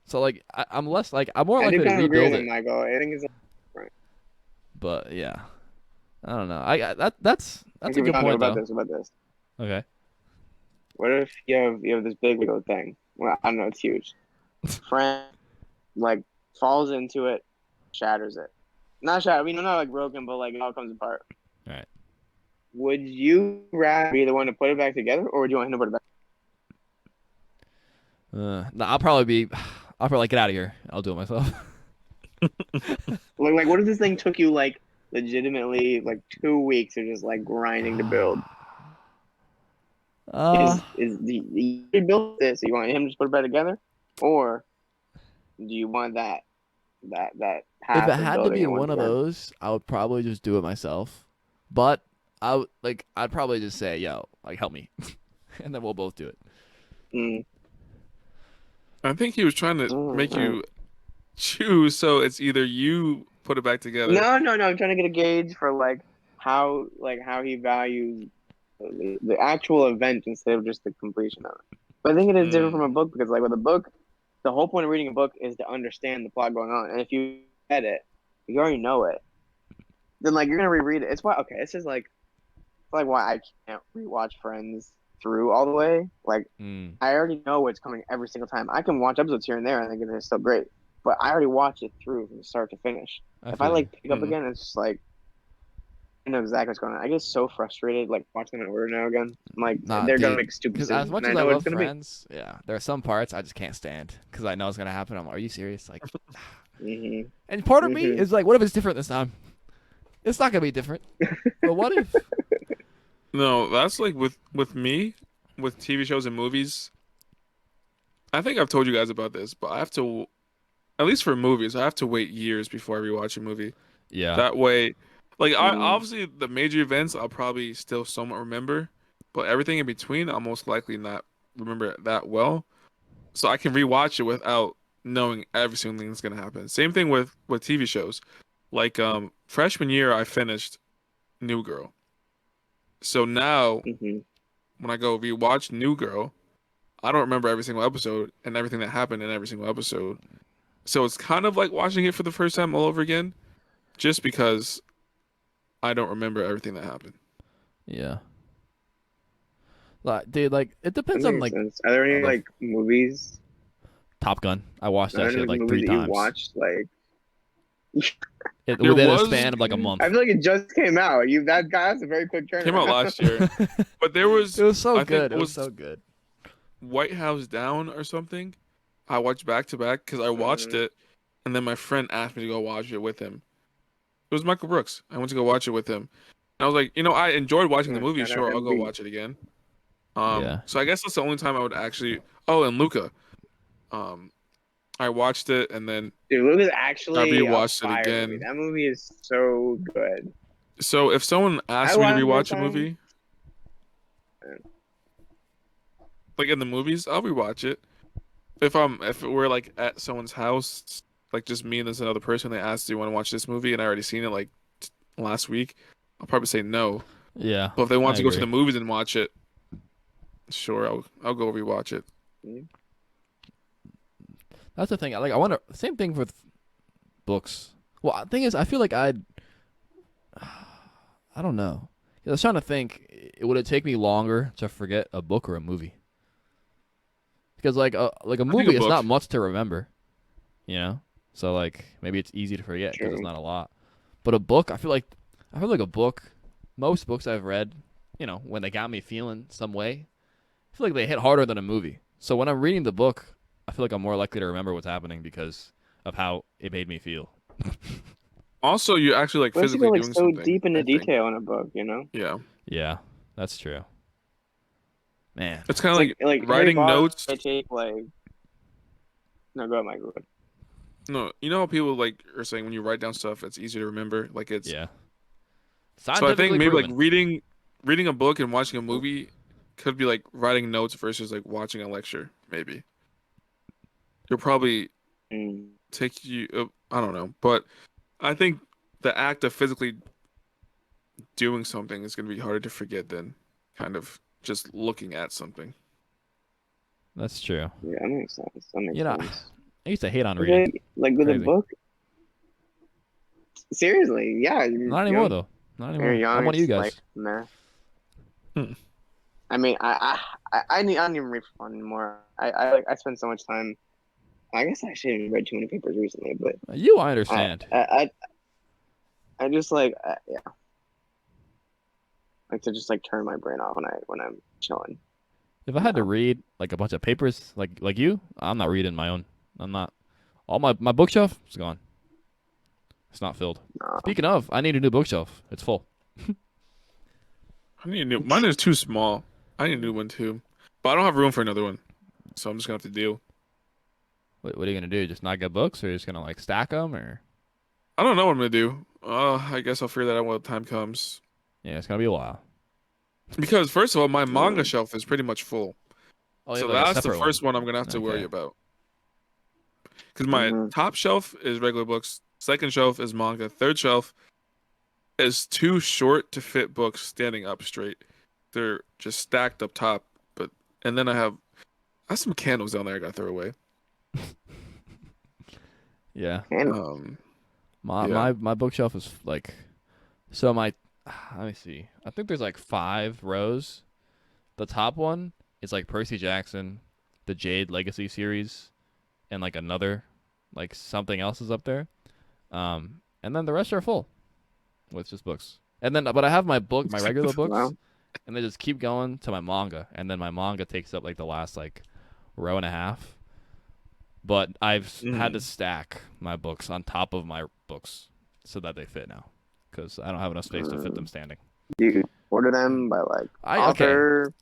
so like I'm more I do likely to kind of agree with rebuild him, it. Michael. I think it's different. But yeah, I don't know. That's a Okay, but good not point about though. this. About this. Okay. What if you have this big Lego thing? Well, I don't know. It's huge. Friend like falls into it, shatters it. Not shatter. I mean, not like broken, but like it all comes apart. All right. Would you rather be the one to put it back together, or would you want him to put it back? No, I'll probably like, get out of here. I'll do it myself. Like, what if this thing took you like legitimately like 2 weeks of just like grinding to build? uh, Is you built this? You want him to just put it back together, or do you want that if it path of had to building be it once one of again? those, I would probably just do it myself. But I'd probably just say, yo, like, help me, and then we'll both do it. Mm. I think he was trying to make Mm. you choose, so it's either you put it back together. No, no, no. I'm trying to get a gauge for like how he values the actual event instead of just the completion of it. But I think it is different from Mm. a book because like with a book, the whole point of reading a book is to understand the plot going on. And if you get it, you already know it. Then like you're gonna reread it. It's why okay, this is like why I can't rewatch Friends through all the way. Like Mm, I already know what's coming every single time. I can watch episodes here and there and think it's still great. But I already watched it through from start to finish. I If I feel you. like pick up Mm. again, it's just like I know exactly what's going on. I get so frustrated like watching them in order now again. I'm like Nah, they're gonna dude. make stupid Because as decisions, and much I as I know what it's love gonna be. Friends, yeah, there are some parts I just can't stand because I know it's gonna happen. I'm like, are you serious? Like, Mhm. and part of me Mhm. is like, what if it's different this time? It's not gonna be different. But what if? No, that's like with me, with TV shows and movies. I think I've told you guys about this, but I have to, at least for movies, I have to wait years before I rewatch a movie. Yeah. That way, like I Mhm. obviously the major events I'll probably still somewhat remember, but everything in between I'll most likely not remember it that well. So I can rewatch it without knowing every single thing that's gonna happen. Same thing with TV shows. Like freshman year I finished New Girl. So now Mhm. when I go rewatch New Girl, I don't remember every single episode and everything that happened in every single episode. So it's kind of like watching it for the first time all over again, just because I don't remember everything that happened. Yeah. Like, dude, like it That depends on makes like sense. Are there I any don't know, like movies? Top Gun. I watched Are there that any shit like, like movies three that you times watched? Like There within a was span of like a month. I feel like it just came out. You that guy that's a very quick came out turnaround. last year, but there It was was so I think good. it It was was so good. White House Down or something. I watched back to back because I watched Mhm. it, and then my friend asked me to go watch it with him. It was Michael Brooks. I went to go watch it with him. And I was like, I enjoyed watching the movie. Shout out Sure, I'll go MB. watch it again. Yeah. So I guess that's the only time I would actually. Oh, and Luca. Um, I watched it and then Dude, Luke is I actually a rewatched it fire movie. again. That movie is so good. So if someone I asks me to watched it for the rewatch first a time. movie, like in the movies, I'll rewatch it. If it were like at someone's house, like just me and this another person, they asked, "Do you want to watch this movie?" and I already seen it like last week, I'll probably say no. Yeah. But if they want I to go to the agree. movies and watch it, sure, I'll go rewatch it. Mhm. That's the thing. Like, I wonder. Same thing with books. Well, the thing is, I feel like I don't know. I was trying to think. Would it take me longer to forget a book or a movie? Because like a I think a movie, it's book. not much to remember. You know. So like maybe it's easy to forget because it's True. not a lot. But a book, I feel like a book. Most books I've read, when they got me feeling some way, I feel like they hit harder than a movie. So when I'm reading the book, I feel like I'm more likely to remember what's happening because of how it made me feel. Also, you actually like We have to go physically like doing so something, deep into I think. detail in a book, you know? Yeah. Yeah, that's true. Man, It's kind It's of like like Harry writing Potter. notes. I take like no, go ahead, Michael. No, you know how people like are saying when you write down stuff, it's easier to remember. Like it's yeah, so I think scientifically maybe like proven. reading a book and watching a movie could be like writing notes versus like watching a lecture. Maybe you'll probably Mm. take you. I don't know, but I think the act of physically doing something is going to be harder to forget than kind of just looking at something. That's true. Yeah, that makes sense. That makes You know, sense. I used to hate on I reading. feel like with a Crazy. book, seriously, yeah, Not anymore though. Not you're anymore. I'm young. one of you It's like guys. meh. Hmm. I mean, I don't even read for fun anymore. I spend so much time. I guess I shouldn't read too many papers recently, but You, I I understand. I I just like yeah, like to just like turn my brain off when I'm chilling. If I You had to know, read like a bunch of papers, like you, I'm not reading my own. I'm not. All my bookshelf is gone. It's not filled. no. Speaking of, I need a new bookshelf. It's full. I need a new. Mine is too small. I need a new one too, but I don't have room for another one, so I'm just gonna have to deal. What are you gonna do? Just not get books, or are you just gonna like stack them, or I don't know what I'm gonna do. I guess I'll figure that out when the time comes. yeah, it's gonna be a while. Because first of all, my manga Mm. shelf is pretty much full, Oh, you have so like a that's the separate one. first one I'm gonna have to worry Okay. about. Because my Mhm. top shelf is regular books, second shelf is manga, third shelf is too short to fit books standing up straight. They're just stacked up top, but and then I have some candles down there I gotta throw away. Yeah. Candles. Um, My yeah. my my bookshelf is like so my. Let me see. I think there's like 5 rows. The top one is like Percy Jackson, the Jade Legacy series, and like another, like something else is up there. And then the rest are full with just books. And then, but I have my regular books, Well, and they just keep going to my manga, and then my manga takes up like the last like row and a half. But I've had to Mm. stack my books on top of my books so that they fit now, because I don't have enough space to fit them mm, standing. do you order them by like Okay. author?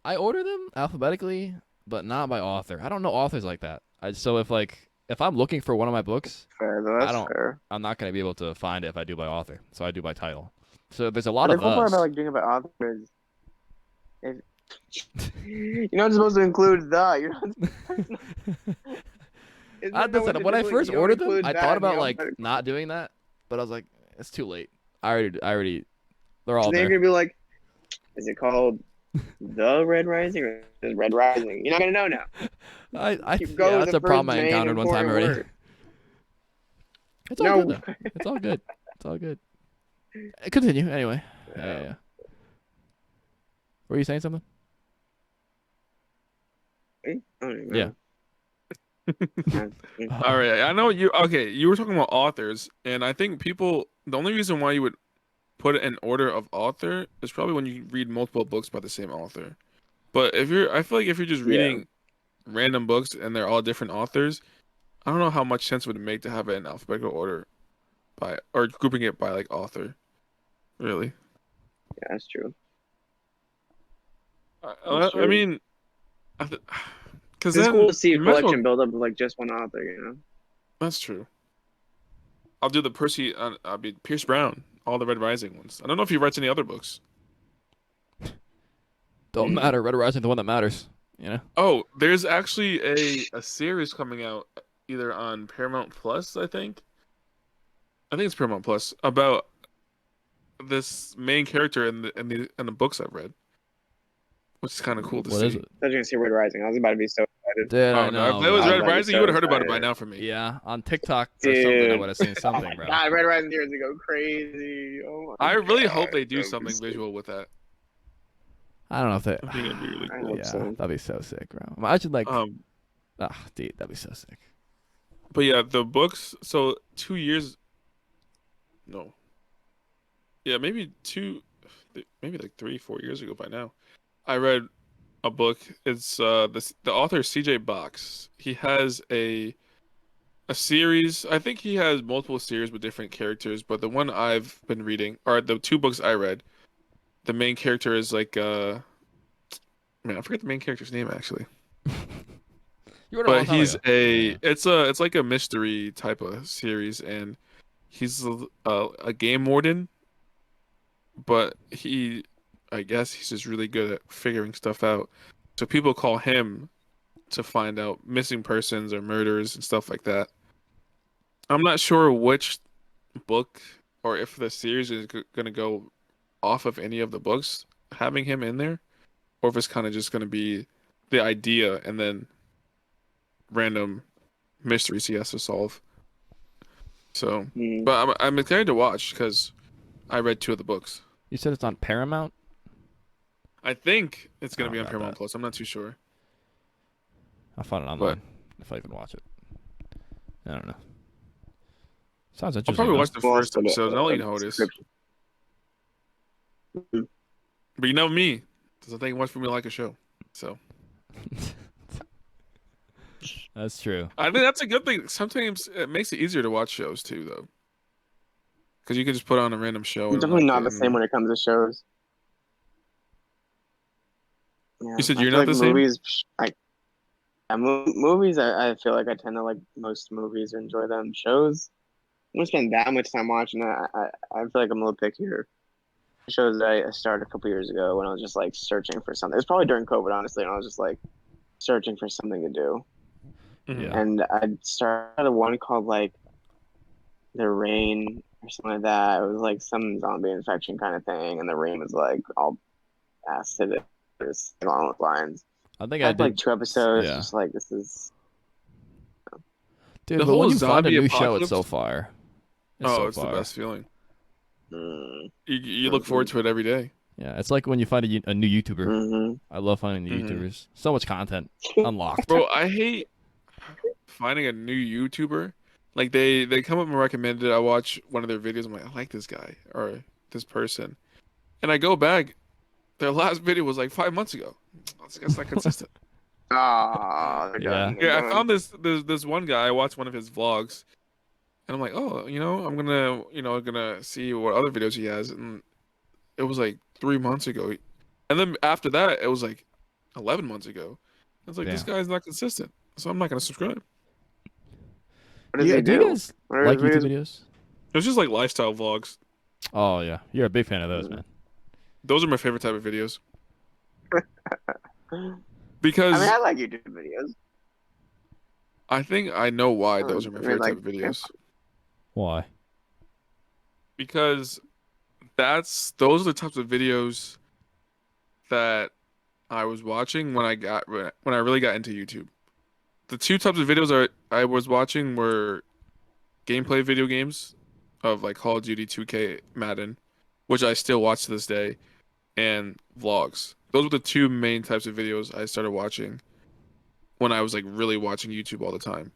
I order them alphabetically, but not by author. I don't know authors like that. So if I'm looking for one of my books, Fair, though. I That's don't. fair. I'm not gonna be able to find it if I do by author. So I do by title. So there's a But lot the of cool part about us. like doing it by author is if you're not supposed to include the. You're not. Isn't I that what listen. When I typically first you don't ordered them, include I that thought in the about like alphabetical? not doing that, but I was like, it's too late. I already. They're all Then you're there. gonna be like, is it called the Red Rising or is it Red Rising? You're not gonna know now. You go Yeah, with that's the a problem first I main encountered one time important already. word. It's all good No. though. It's all good. It's all good. Continue anyway. Yeah, yeah, Yeah. yeah. Were you saying something? I don't even Yeah. know. Yeah. All right, I know you. Okay, you were talking about authors, and I think people. The only reason why you would put it in order of author is probably when you read multiple books by the same author. But I feel like if you're just Yeah. reading random books and they're all different authors, I don't know how much sense would it make to have it in alphabetical order by or grouping it by like author. Really, Yeah, that's true. That's I true. mean, because It's cool then to see a you might as well. collection build up of like just one author, you know? That's true. I'll do the Percy. I'll be Pierce Brown, all the Red Rising ones. I don't know if he writes any other books. Don't Mm. matter. Red Rising, the one that matters. You know. Oh, there's actually a series coming out either on Paramount Plus, I think. I think it's Paramount Plus about this main character in the books I've read, which is kind of cool to What is see. it? I was gonna see Red Rising. I was about to be so excited. Dude, I Oh no, if know, that was I was Red bro. about to be Rising, you so would have heard about it by excited. now from me. Yeah, on TikTok or something, I Dude. would have seen Oh something, my bro. god, Red Rising Heroes to go crazy. Oh my I really hope god. they do That would be something sick. visual with that. I don't know if they. I think it'd be really I cool. hope Yeah, so. that'd be so sick, bro. Imagine like, Um, dude, that'd be so sick. but yeah, the books. So 2 years, no, yeah, maybe like 3, 4 years ago by now. I read a book. It's the author is CJ Box. He has a series. I think he has multiple series with different characters, but the one I've been reading, or the two books I read, the main character is like man, I forget the main character's name actually. You wrote it a But long time he's ago. a Yeah. it's like a mystery type of series, and he's a game warden, but I guess he's just really good at figuring stuff out. So people call him to find out missing persons or murders and stuff like that. I'm not sure which book or if the series is gonna go off of any of the books having him in there, or if it's kind of just gonna be the idea and then random mysteries he has to solve. So, Mm. but I'm excited to watch because I read two of the books. You said it's on Paramount. I think it's I gonna don't be on got Paramount that. Plus. I'm not too sure, I'll find it but online if I even watch it. I don't know. Sounds I'll interesting probably though. watch the Well, first also episode and I'll let a you know how it is. subscription. Mhm. But you know me, doesn't take much for me to like a show. So That's true. I think that's a good thing. Sometimes it makes it easier to watch shows too, though, because you can just put on a random show I'm and definitely like not it. the same And when it comes to shows. you Yeah, said I you're feel not like the same. movies. Movies. I feel like I tend to like most movies or enjoy them. Shows, I don't spend that much time watching that. I feel like I'm a little pickier. Shows that I started a couple years ago when I was just like searching for something. It was probably during COVID, honestly, and I was just like searching for something to do. Hmm. Yeah. And I started one called like The Rain or something like that. It was like some zombie infection kind of thing, and The Rain was like all acid, just along those lines. I think I I had like did. two episodes, Yeah. just like this is. Dude, The but when whole you find a zombie new show, it's so apocalypse. fire. It's Oh, so it's the fire. best feeling. Mm, You look hmm forward to it every day. Yeah, it's like when you find a new YouTuber. hmm I love finding new Hmm. YouTubers. So much content unlocked. Bro, I hate finding a new YouTuber. Like they come up and recommend it. I watch one of their videos. I'm like, I like this guy or this person, and I go back. Their last video was like 5 months ago. This guy's not consistent. Ah, they're Yeah. done. They're Yeah, I done. found this one guy. I watched one of his vlogs, and I'm like, oh, I'm gonna see what other videos he has, and it was like 3 months ago, and then after that, it was like 11 months ago. I was like, this Yeah. guy's not consistent, so I'm not gonna subscribe. What Do does you, he do you do? guys What are his like YouTube videos? videos? It was just like lifestyle vlogs. Oh yeah, you're a big fan of those, Mm. man. Those are my favorite type of videos I mean, because I like YouTube videos. I think I know why I those are my mean, favorite type like, of videos. Why? Because those are the types of videos that I was watching when I really got into YouTube. The two types of videos I was watching were gameplay video games of like Call of Duty 2K, Madden, which I still watch to this day, and vlogs. Those were the two main types of videos I started watching when I was like really watching YouTube all the time.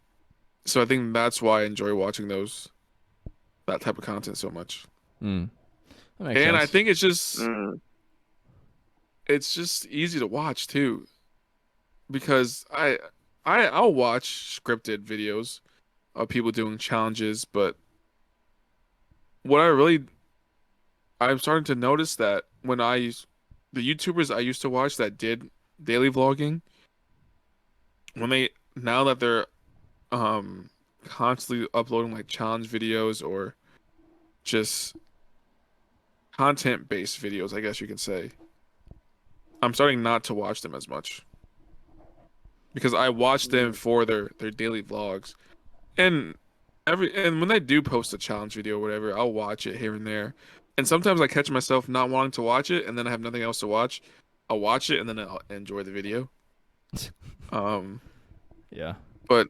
So I think that's why I enjoy watching that type of content so much. Hmm. That makes And I sense. think mm, it's just easy to watch too because I'll watch scripted videos of people doing challenges, but what I'm starting to notice that the YouTubers I used to watch that did daily vlogging, when they now that they're um constantly uploading like challenge videos or just content based videos, I guess you can say, I'm starting not to watch them as much because I watch them mm. for their daily vlogs. And when they do post a challenge video or whatever, I'll watch it here and there. And sometimes I catch myself not wanting to watch it, and then I have nothing else to watch. I'll watch it and then I'll enjoy the video. Um, Yeah. but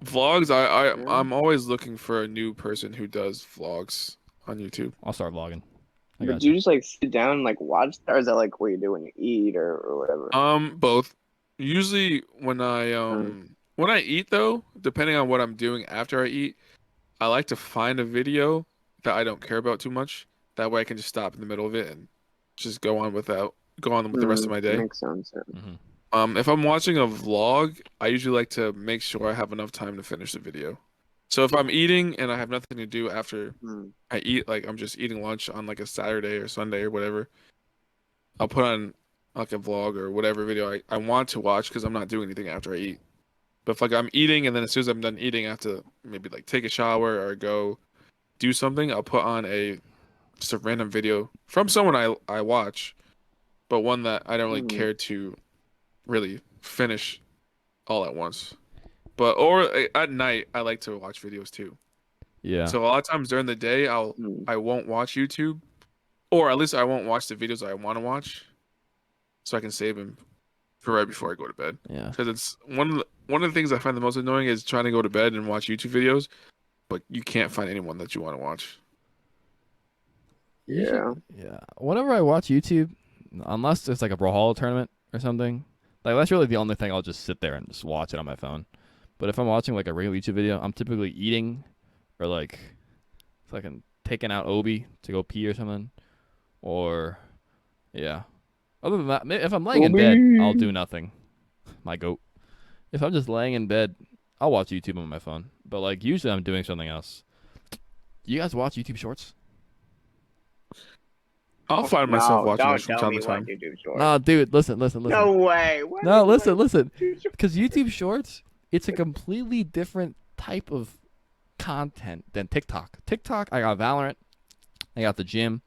vlogs, Yeah. I'm always looking for a new person who does vlogs on YouTube. I'll start vlogging. I But got do you. you just like sit down and like watch that, or is that like what you do when you eat or whatever? Both. Usually Mm. when I eat though, depending on what I'm doing after I eat, I like to find a video that I don't care about too much. That way I can just stop in the middle of it and just go on without go on with the rest of my day. Makes sense. Yeah. Hmm. If I'm watching a vlog, I usually like to make sure I have enough time to finish the video. So if I'm eating and I have nothing to do after Mm. I eat, like I'm just eating lunch on like a Saturday or Sunday or whatever, I'll put on like a vlog or whatever video I want to watch because I'm not doing anything after I eat. But if like I'm eating and then as soon as I'm done eating, I have to maybe like take a shower or go do something, I'll put on a just a random video from someone I watch, but one that I don't really Mm. care to really finish all at once. But or at night, I like to watch videos too. Yeah. So a lot of times during the day, Mm. I won't watch YouTube, or at least I won't watch the videos I want to watch, so I can save them for right before I go to bed. Yeah. Because it's one of the things I find the most annoying is trying to go to bed and watch YouTube videos, but you can't find anyone that you want to watch. Yeah. Yeah. Whenever I watch YouTube, unless it's like a Brawlhalla tournament or something, like that's really the only thing I'll just sit there and just watch it on my phone. But if I'm watching like a regular YouTube video, I'm typically eating or like fucking taking out Obi to go pee or something. Or yeah. Other than that, if I'm laying in bed, I'll do Obi. nothing. My goat. If I'm just laying in bed, I'll watch YouTube on my phone. But like usually I'm doing something else. You guys watch YouTube Shorts? I'll find myself No, watching don't those from tell time me to what time. YouTube shorts. Nah, dude, listen. No way. What No, is listen. YouTube Shorts? Because YouTube Shorts, it's a completely different type of content than TikTok. TikTok, I got Valorant, I got the gym,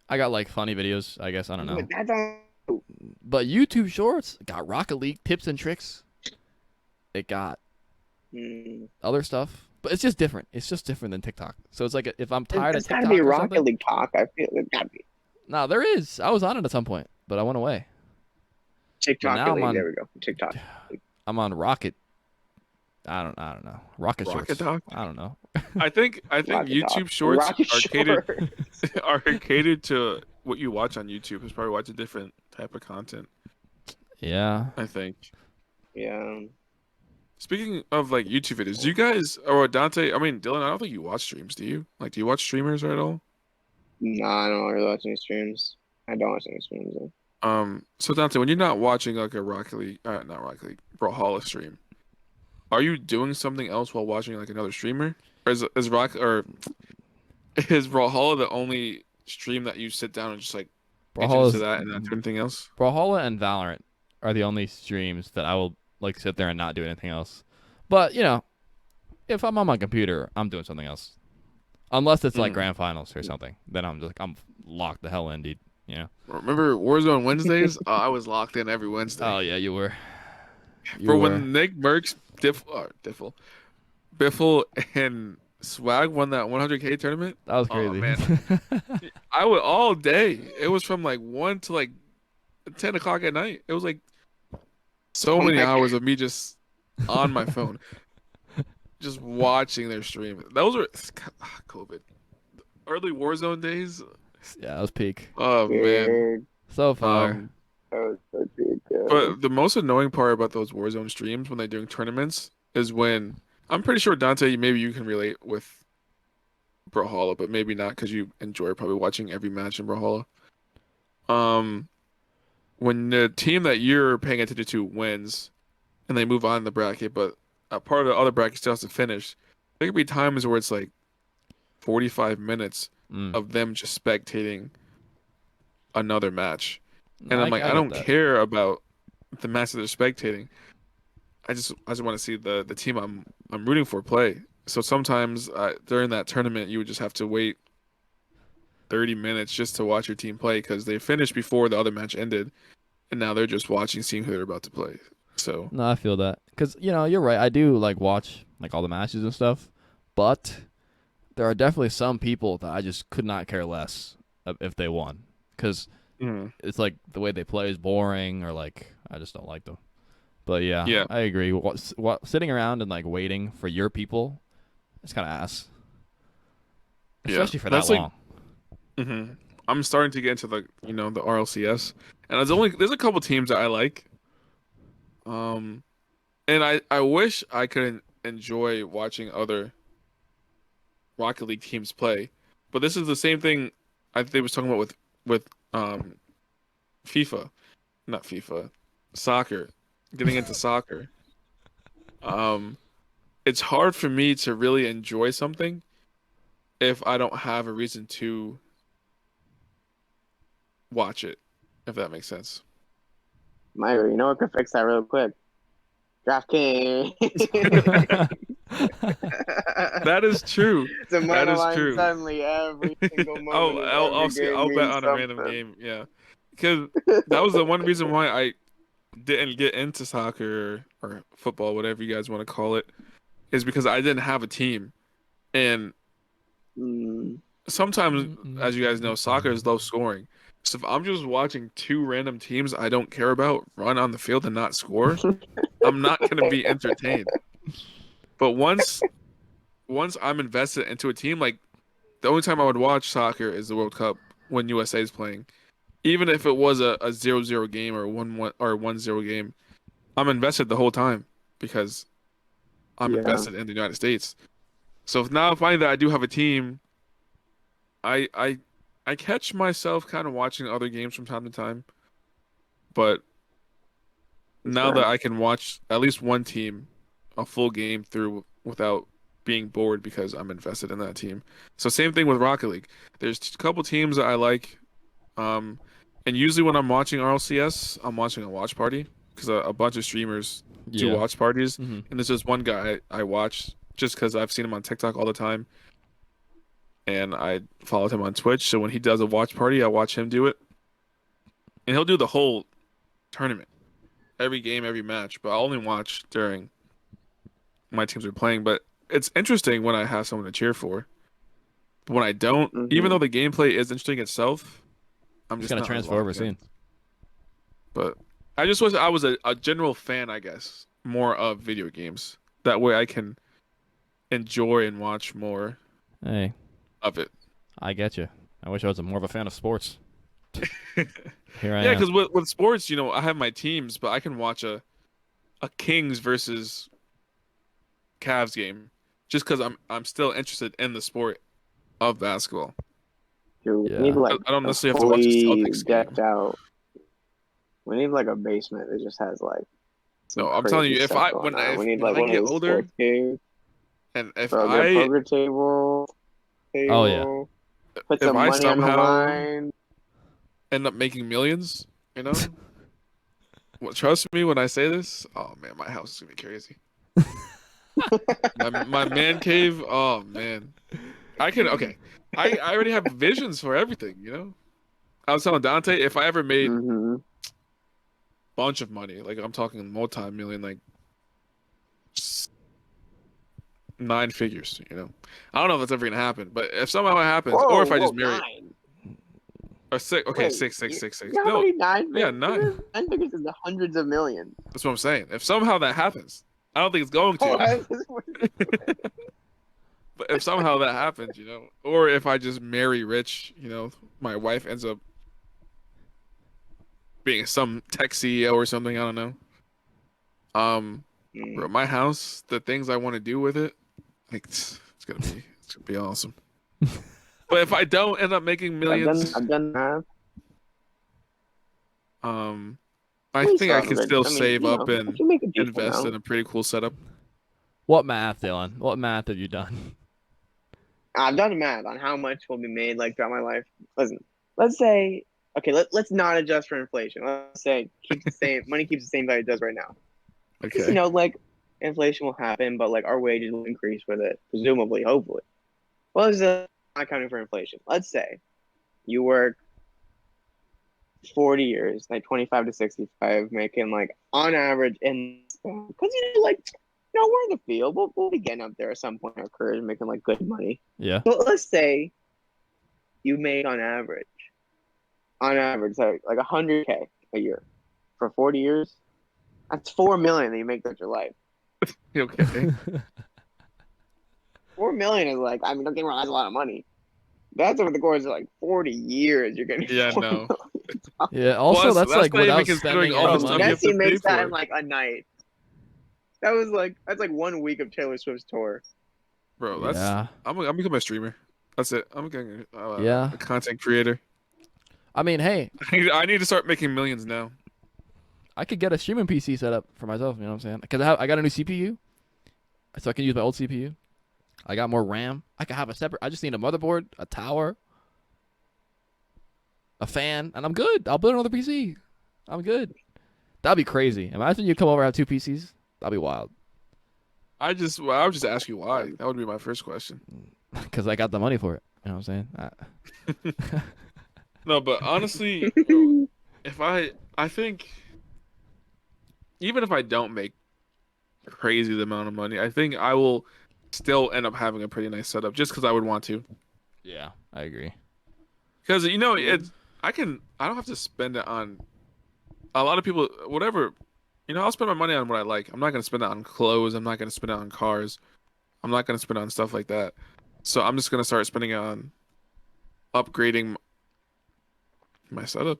I got like funny videos, I guess, I don't know. But that don't. But YouTube Shorts got Rocket League tips and tricks. It got Mm. other stuff, but it's just different. It's just different than TikTok. So it's like if I'm tired of There's got to TikTok be or Rocket something. League talk. I feel there's got to be No, there is. I was on it at some point, but I went away. But TikTok now I'm League. on. There we go. TikTok. I'm on Rocket. I don't know. Rocket Rocket Shorts. Dog. I don't know. I think Rocket Dog. YouTube Shorts Rocket are catered Shorts. are catered to what you watch on YouTube. Is probably watch a different type of content. Yeah. I think. Yeah. Speaking of like YouTube videos, do you guys or Dante? I mean Dylan, I don't think you watch streams. Do you? Like, do you watch streamers at all? No, I don't really watch any streams. I don't watch any streams. Though. So Dante, when you're not watching like a Rocket League, not Rocket League, Brawlhalla stream, are you doing something else while watching like another streamer? Or is Brawlhalla the only stream that you sit down and just like enter into Brawlhalla's that and not do anything else? Brawlhalla and Valorant are the only streams that I will like sit there and not do anything else. But you know, if I'm on my computer, I'm doing something else. Unless it's like Mm. grand finals or something, then I'm just like I'm locked the hell in, dude. You know. Remember Warzone Wednesdays? I was locked in every Wednesday. Oh yeah, you were. For when Nick Merckx, Biffle, and Swag won that 100K tournament. That was Oh crazy. man, I would all day. It was from like 1 to like 10 o'clock at night. It was like so Oh many my hours of me just on my phone, just watching their stream. Those were COVID, early Warzone days. Yeah, that was peak. Oh man. Dude, So far. that was such a good. But the most annoying part about those Warzone streams when they're doing tournaments is when I'm pretty sure Dante, maybe you can relate with Brawlhalla, but maybe not because you enjoy probably watching every match in Brawlhalla. Um, when the team that you're paying attention to wins and they move on in the bracket, but a part of the other bracket still has to finish, there could be times where it's like 45 minutes Mm. of them just spectating another match. No, And I'm like, I get don't that. care about the match that they're spectating. I just want to see the team I'm rooting for play. So sometimes during that tournament, you would just have to wait 30 minutes just to watch your team play because they finished before the other match ended, and now they're just watching, seeing who they're about to play. So No, I feel that because you know you're right. I do like watch like all the matches and stuff, but there are definitely some people that I just could not care less if they won because mm, it's like the way they play is boring or like I just don't like them. But yeah, yeah, I agree. What sitting around and like waiting for your people, it's kind of ass, yeah. especially for That's that like, long. I'm starting to get into the RLCS, and there's a couple teams that I like. And I wish I could enjoy watching other Rocket League teams play, but this is the same thing I think was talking about with FIFA, not FIFA, soccer, getting into soccer, um, it's hard for me to really enjoy something if I don't have a reason to watch it, if that makes sense. Myra, you know what could fix that real quick? DraftKings. That is true. The That money is line true. suddenly every single moment Oh, of every game I'll bet means on a random something. game. Yeah, because that was the one reason why I didn't get into soccer or football, whatever you guys want to call it, is because I didn't have a team. And Mm, sometimes, as you guys know, soccer is low scoring. So if I'm just watching two random teams I don't care about run on the field and not score, I'm not gonna be entertained. But once I'm invested into a team, like the only time I would watch soccer is the World Cup when USA is playing. Even if it was a 0-0 game or 1-1 or 1-0 game, I'm invested the whole time because I'm yeah, invested in the United States. So if now I find that I do have a team, I I I catch myself kind of watching other games from time to time. But that's now that fair. I can watch at least one team a full game through without being bored because I'm invested in that team. So same thing with Rocket League. There's a couple teams that I like. Um, and usually when I'm watching RLCS, I'm watching a watch party because a bunch of streamers do Yeah. watch parties. Hmm. And there's just one guy I watch just because I've seen him on TikTok all the time, and I followed him on Twitch. So when he does a watch party, I watch him do it, and he'll do the whole tournament, every game, every match. But I only watch during my teams are playing. But it's interesting when I have someone to cheer for. But when I don't, even Hmm. though the gameplay is interesting itself, I'm It's just gonna not as transfer over locked soon. in. But I just wish I was a general fan, I guess, more of video games. That way I can enjoy and watch more Hey, of it. I get you. I wish I was more of a fan of sports. Here I Yeah, am. because with sports, I have my teams, but I can watch a Kings versus Cavs game just because I'm still interested in the sport of basketball. Dude, we need Yeah. like I don't a necessarily have to watch a fully Celtics decked game. out. We need like a basement that just has like some No, I'm telling crazy you, stuff going on. We need when like I one of get those older sports caves, and if bro. Get a I poker table, Oh yeah. put if some I money on the somehow line. end up making millions, you know, well, trust me when I say this. Oh man, my house is gonna be crazy. My man cave. Oh man, I can. Okay, I already have visions for everything. I was telling Dante if I ever made a Hmm. bunch of money, like I'm talking multi-million, like s- nine figures. I don't know if that's ever gonna happen, but if somehow it happens, or Whoa, if I whoa, just marry nine. or six. Okay, Wait, six, six, six, you six. know how No, many nine yeah, figures? nine. Nine figures is the hundreds of millions. That's what I'm saying. If somehow that happens, I don't think it's going to. What? But if somehow that happens, or if I just marry rich, my wife ends up being some tech CEO or something. I don't know. Bro, Mm. my house, the things I want to do with it, like it's gonna be awesome. But if I don't end up making millions, I've done math. um, I We think still I have a could good. still I mean, save up if and you make a decent invest in amount. a pretty cool setup. What math, Dylan? What math have you done? I've done the math on how much will be made like throughout my life. Listen, let's say okay, let's not adjust for inflation. Let's say keeps the same money keeps the same value it does right now. Because Okay. like inflation will happen, but like our wages will increase with it, presumably, hopefully. Well, this is not accounting for inflation. Let's say you work 40 years, like 25 to 65, making like on average in because like we're in the field. We'll be getting up there at some point in our careers making like good money. Yeah. But let's say you make on average, like 100K a year for 40 years. That's 4 million that you make throughout your life. Okay. 4 million is like, I mean, don't get me wrong, that's a lot of money. That's over the course of like 40 years, you're getting Yeah, 4 million. no. Yeah. Also, Plus, that's that's like not even without considering spending all any the Bro, stuff you have money. to Messi pay makes that in for. like a night. That's like 1 week of Taylor Swift's tour. Bro, Yeah. I'm becoming a streamer. That's it. I'm becoming Yeah. a content creator. I mean, hey, I need to start making millions now. I could get a streaming PC set up for myself. You know what I'm saying? Because I got a new CPU, so I can use my old CPU. I got more RAM. I can have a separate. I just need a motherboard, a tower, a fan, and I'm good. I'll build another PC. I'm good. That'd be crazy. Imagine you come over and have two PCs. That'd be wild. I would just ask you why. That would be my first question. Because I got the money for it. You know what I'm saying? No, but honestly, if I think even if I don't make crazy the amount of money, I think I will still end up having a pretty nice setup just because I would want to. Yeah, I agree. Because I don't have to spend it on a lot of people. Whatever, I'll spend my money on what I like. I'm not gonna spend it on clothes. I'm not gonna spend it on cars. I'm not gonna spend it on stuff like that. So I'm just gonna start spending it on upgrading my setup.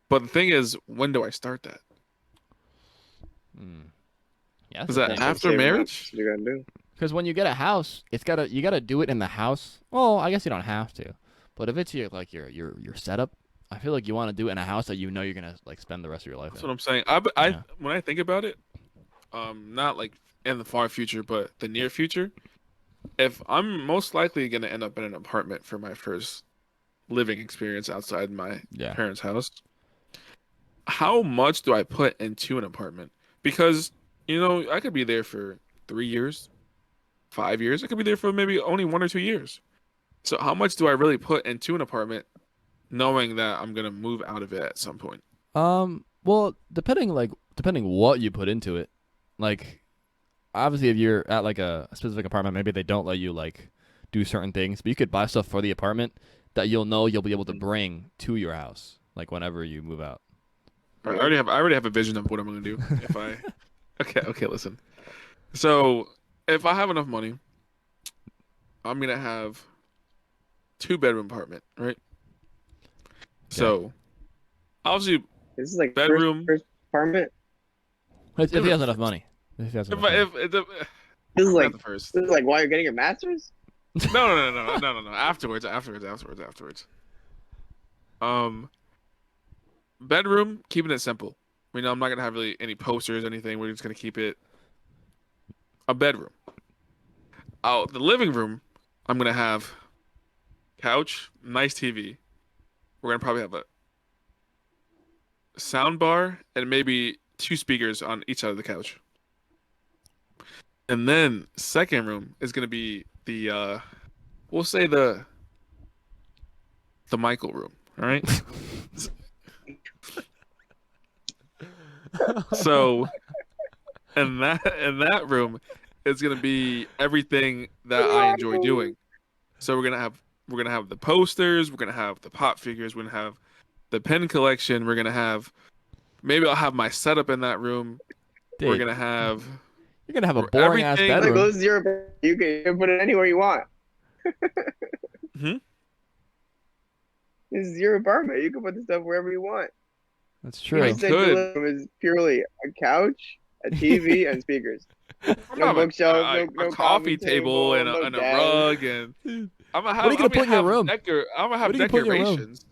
But the thing is, when do I start that? Mm. Yeah, Is that's the that thing. after marriage? What you gotta do? Because when you get a house, you gotta do it in the house. Well, I guess you don't have to, but if it's your setup, I feel like you want to do it in a house that you know you're gonna like spend the rest of your life That's in. what I'm saying. Yeah. When I think about it, not like in the far future, but the near future, if I'm most likely gonna end up in an apartment for my first living experience outside my Yeah. parents' house, how much do I put into an apartment? Because, I could be there for 3 years, 5 years. I could be there for maybe only 1 or 2 years. So how much do I really put into an apartment knowing that I'm gonna move out of it at some point? Well, depending what you put into it, like obviously if you're at like a specific apartment, maybe they don't let you like do certain things, but you could buy stuff for the apartment that you'll know you'll be able to bring to your house, like whenever you move out. I already have a vision of what I'm gonna do if I. Okay, listen. So if I have enough money, I'm gonna have 2 bedroom apartment, right? Okay. So obviously This is like bedroom. first apartment. If It'll he be has the enough first. money. If he has If enough I money. if the This is not like the first. this is like why you're getting your master's. No. Afterwards. Um, bedroom, keeping it simple. I'm not gonna have really any posters, anything. We're just gonna keep it a bedroom. Out the living room, I'm gonna have couch, nice TV. We're gonna probably have a sound bar and maybe 2 speakers on each side of the couch. And then second room is gonna be we'll say the Michael room. All right. So in that room is gonna be everything that I enjoy doing. So we're gonna have the posters, we're gonna have the pop figures, we're gonna have the pen collection, we're gonna have maybe I'll have my setup in that room. We're Dude, gonna have you're gonna have a boring ass everything. Like, bedroom. this is your. You can put it anywhere you want. Hmm? This is your apartment. You can put the stuff wherever you want. That's You I true. just said your could. living room is purely a couch, a TV, and speakers. I'm No gonna have bookshelf, a no coffee coffee table table, and no and a desk. rug and Dude, I'm what are you gonna gonna put in your have room? I'm gonna What have are you gonna put in your room? decorations.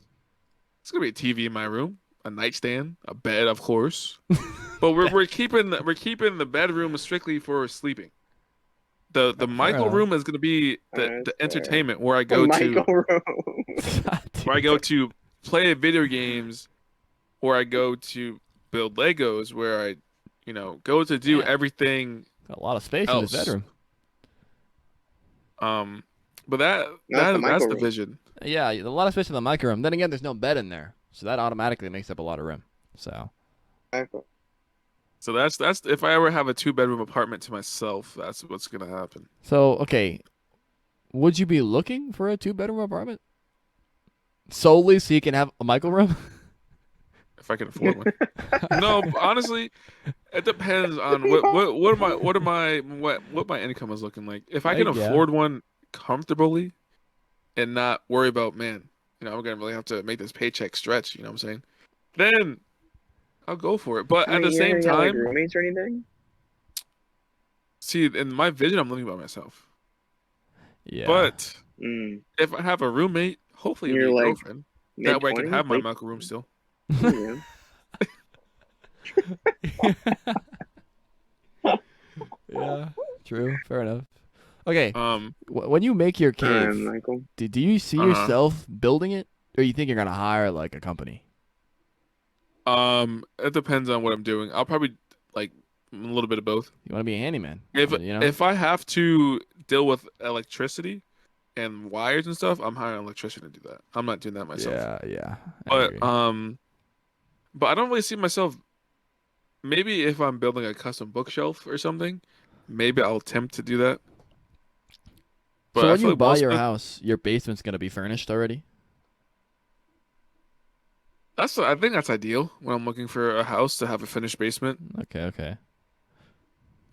It's gonna be a TV in my room, a nightstand, a bed, of course. But we're keeping the bedroom strictly for sleeping. The Fair Michael enough. room is gonna be the That's fair. entertainment where I The go to Michael room. play video games, or I go to build Legos, where I, go to do Damn, everything got a lot of space in this else. bedroom. Um, but that No, it's the that that's Michael the room. vision. Yeah, a lot of space in the micro room. Then again, there's no bed in there, so that automatically makes up a lot of room. So Michael. So that's if I ever have a 2 bedroom apartment to myself, that's what's gonna happen. okay, would you be looking for a 2 bedroom apartment solely so you can have a micro room? If I can afford one. No, honestly, it depends on what my income is looking like. If I can Like, yeah. afford one comfortably and not worry about, man, I'm gonna really have to make this paycheck stretch, you know what I'm saying? Then I'll go for it. But I at mean, the you're not same gonna get like time, roommates or anything. see, in my vision, I'm living by myself. Yeah. But Mm. if I have a roommate, hopefully it'll be You're a like, girlfriend. Mid That way I can 20s, have my late Michael room still. 20s, Yeah, true. Fair enough. Okay, Um, when you make your yeah. All right, cave, Michael. do you see uh-huh. yourself building it, or you think you're gonna hire like a company? It depends on what I'm doing. I'll probably like a little bit of both. You want to be a handyman, If you know? if I have to deal with electricity and wires and stuff, I'm hiring an electrician to do that. I'm not doing that myself. Yeah, yeah, I But agree. but I don't really see myself. Maybe if I'm building a custom bookshelf or something, maybe I'll attempt to do that. So But I when feel you like buy most your of house, your basement's gonna be furnished already. I think that's ideal when I'm looking for a house to have a finished basement. Okay, okay.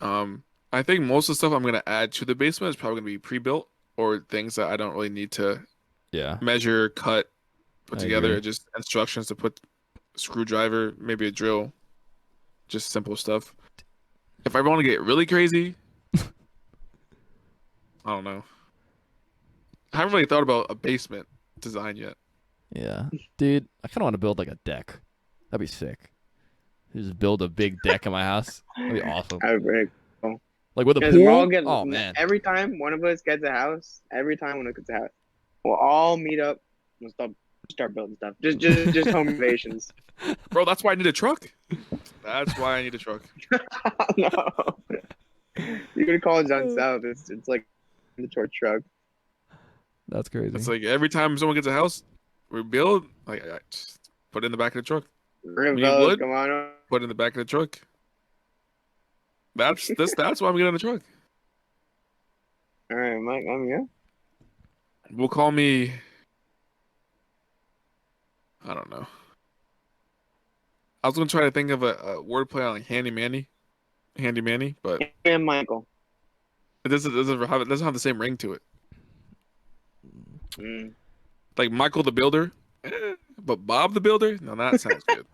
Um, I think most of the stuff I'm gonna add to the basement is probably gonna be pre-built or things that I don't really need to Yeah, measure, cut, put I together. agree. Just instructions to put a screwdriver, maybe a drill, just simple stuff. If I want to get really crazy, I don't know. I haven't really thought about a basement design yet. Yeah, dude, I kind of want to build like a deck. That'd be sick. Just build a big deck in my house. That'd be awesome. I would break. Like with a Because we're all pool. getting Oh man, every time one of us gets a house, every time one of us gets a house, we'll all meet up. We'll start building stuff. Just home renovations. Bro, that's why I need a truck. That's why I need a truck. No, you're gonna call it down south. It's like the tour truck. that's It's crazy. like every time someone gets a house, we build, like I just put it in the back of the truck. We're gonna We need fellas, wood, come on over. put it in the back of the truck. That's why I'm getting the truck. All right, Mike. Yeah. We'll call me, I don't know. I was gonna try to think of a wordplay on like handy manny, but And Michael. it doesn't have the same ring to it. Mm. Like Michael the Builder, but Bob the Builder. Now that sounds good.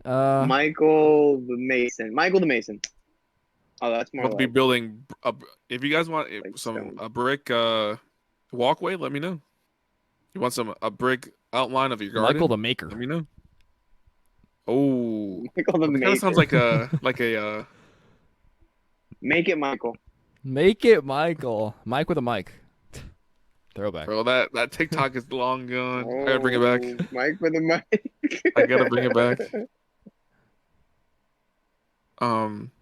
uh, Michael the Mason. Michael the Mason. Oh, that's I'm more about to be like building. If you guys want some stone. a brick walkway, let me know. You want a brick outline of your Michael garden? the Maker. Let me know. Oh, Michael the that kind of sounds Maker. like a Make it Michael. Make it Michael. Mike with a mic. Throwback. bro. That TikTok is long gone. I gotta bring it back. Oh, Mike with the mic. I gotta bring it back. Um,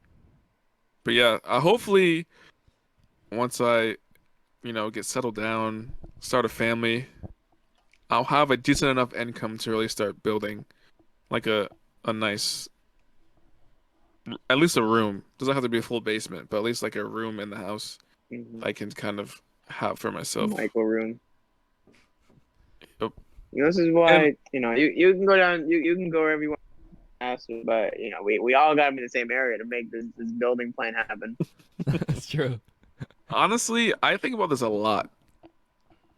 but yeah, hopefully once I get settled down, start a family, I'll have a decent enough income to really start building like a nice, at least a room. Doesn't have to be a full basement, but at least like a room in the house Mhm. I can kind of have for myself. Michael room. Yep. This is And why you can go down you can go wherever you want, but we all got to be in the same area to make this building plan happen. That's true. honestly, I think about this a lot,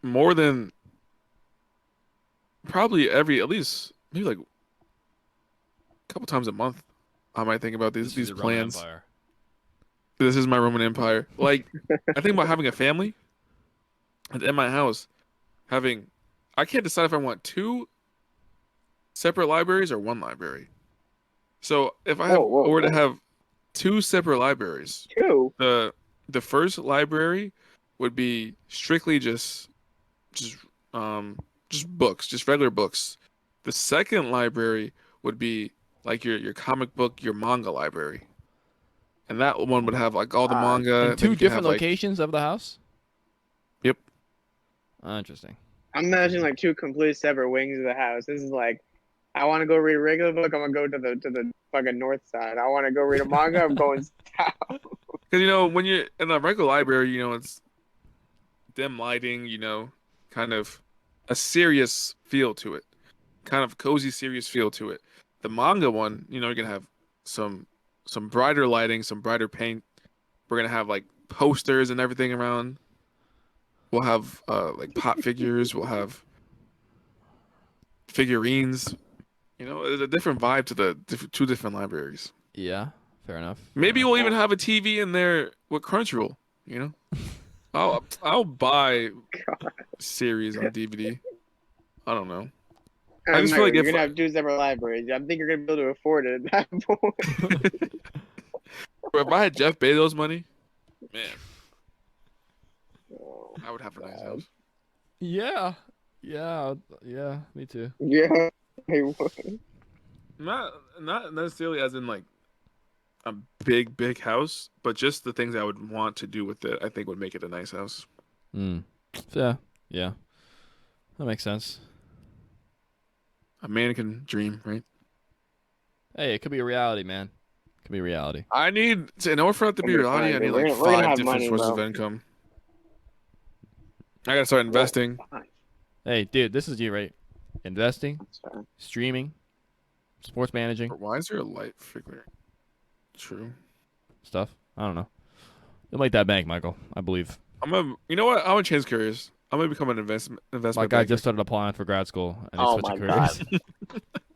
more than probably at least maybe like a couple times a month. I might think about This is these the Roman plans. Empire. This is my Roman Empire. Like, I think about having a family and in my house having. I can't decide if I want two separate libraries or one library. So if I Whoa, have whoa, or to whoa. have two separate libraries, Two. the first library would be strictly just just books, just regular books. The second library would be like your comic book, your manga library. And that one would have like all the Uh, manga. In Then two you can different have like, locations of the house. yep. Interesting. I'm imagining like two complete separate wings of the house. This is like, I want to go read a regular book. I'm gonna go to the fucking north side. I want to go read a manga. I'm going south. Because when you're in a regular library, it's dim lighting, kind of a serious feel to it, kind of cozy, serious feel to it. The manga one, you're gonna have some brighter lighting, some brighter paint. We're gonna have like posters and everything around. We'll have like pop figures. We'll have figurines. There's a different vibe to the two different libraries. Yeah, fair enough. Fair Maybe enough. we'll even have a TV in there with Crunchyroll. I'll buy series on DVD. I don't know. I just feel Michael, like you're if gonna have 2 separate libraries. I think you're gonna be able to afford it at that point. if I had Jeff Bezos' money, man, Oh, I would have a nice God. house. Yeah, me too. Yeah, I would. Not necessarily as in like a big house, but just the things I would want to do with it, I think would make it a nice house. Mm. Yeah, that makes sense. A man can dream, right? Hey, it could be a reality, man. It could be a reality. In order for it to be It'll be reality, fine, I dude. need We're like gonna we're gonna five have different money, sources of bro. income. I gotta start Whoa, investing. fine. Hey, dude, this is you, right? Investing, That's fine. streaming, sports managing Why is there a light figure? True. stuff. I don't know. You'll make that bank, Michael. I believe. You know what? I'm gonna change careers. I'm gonna become an My investment guy banker. just started applying for grad school and he's Oh switching my God. careers.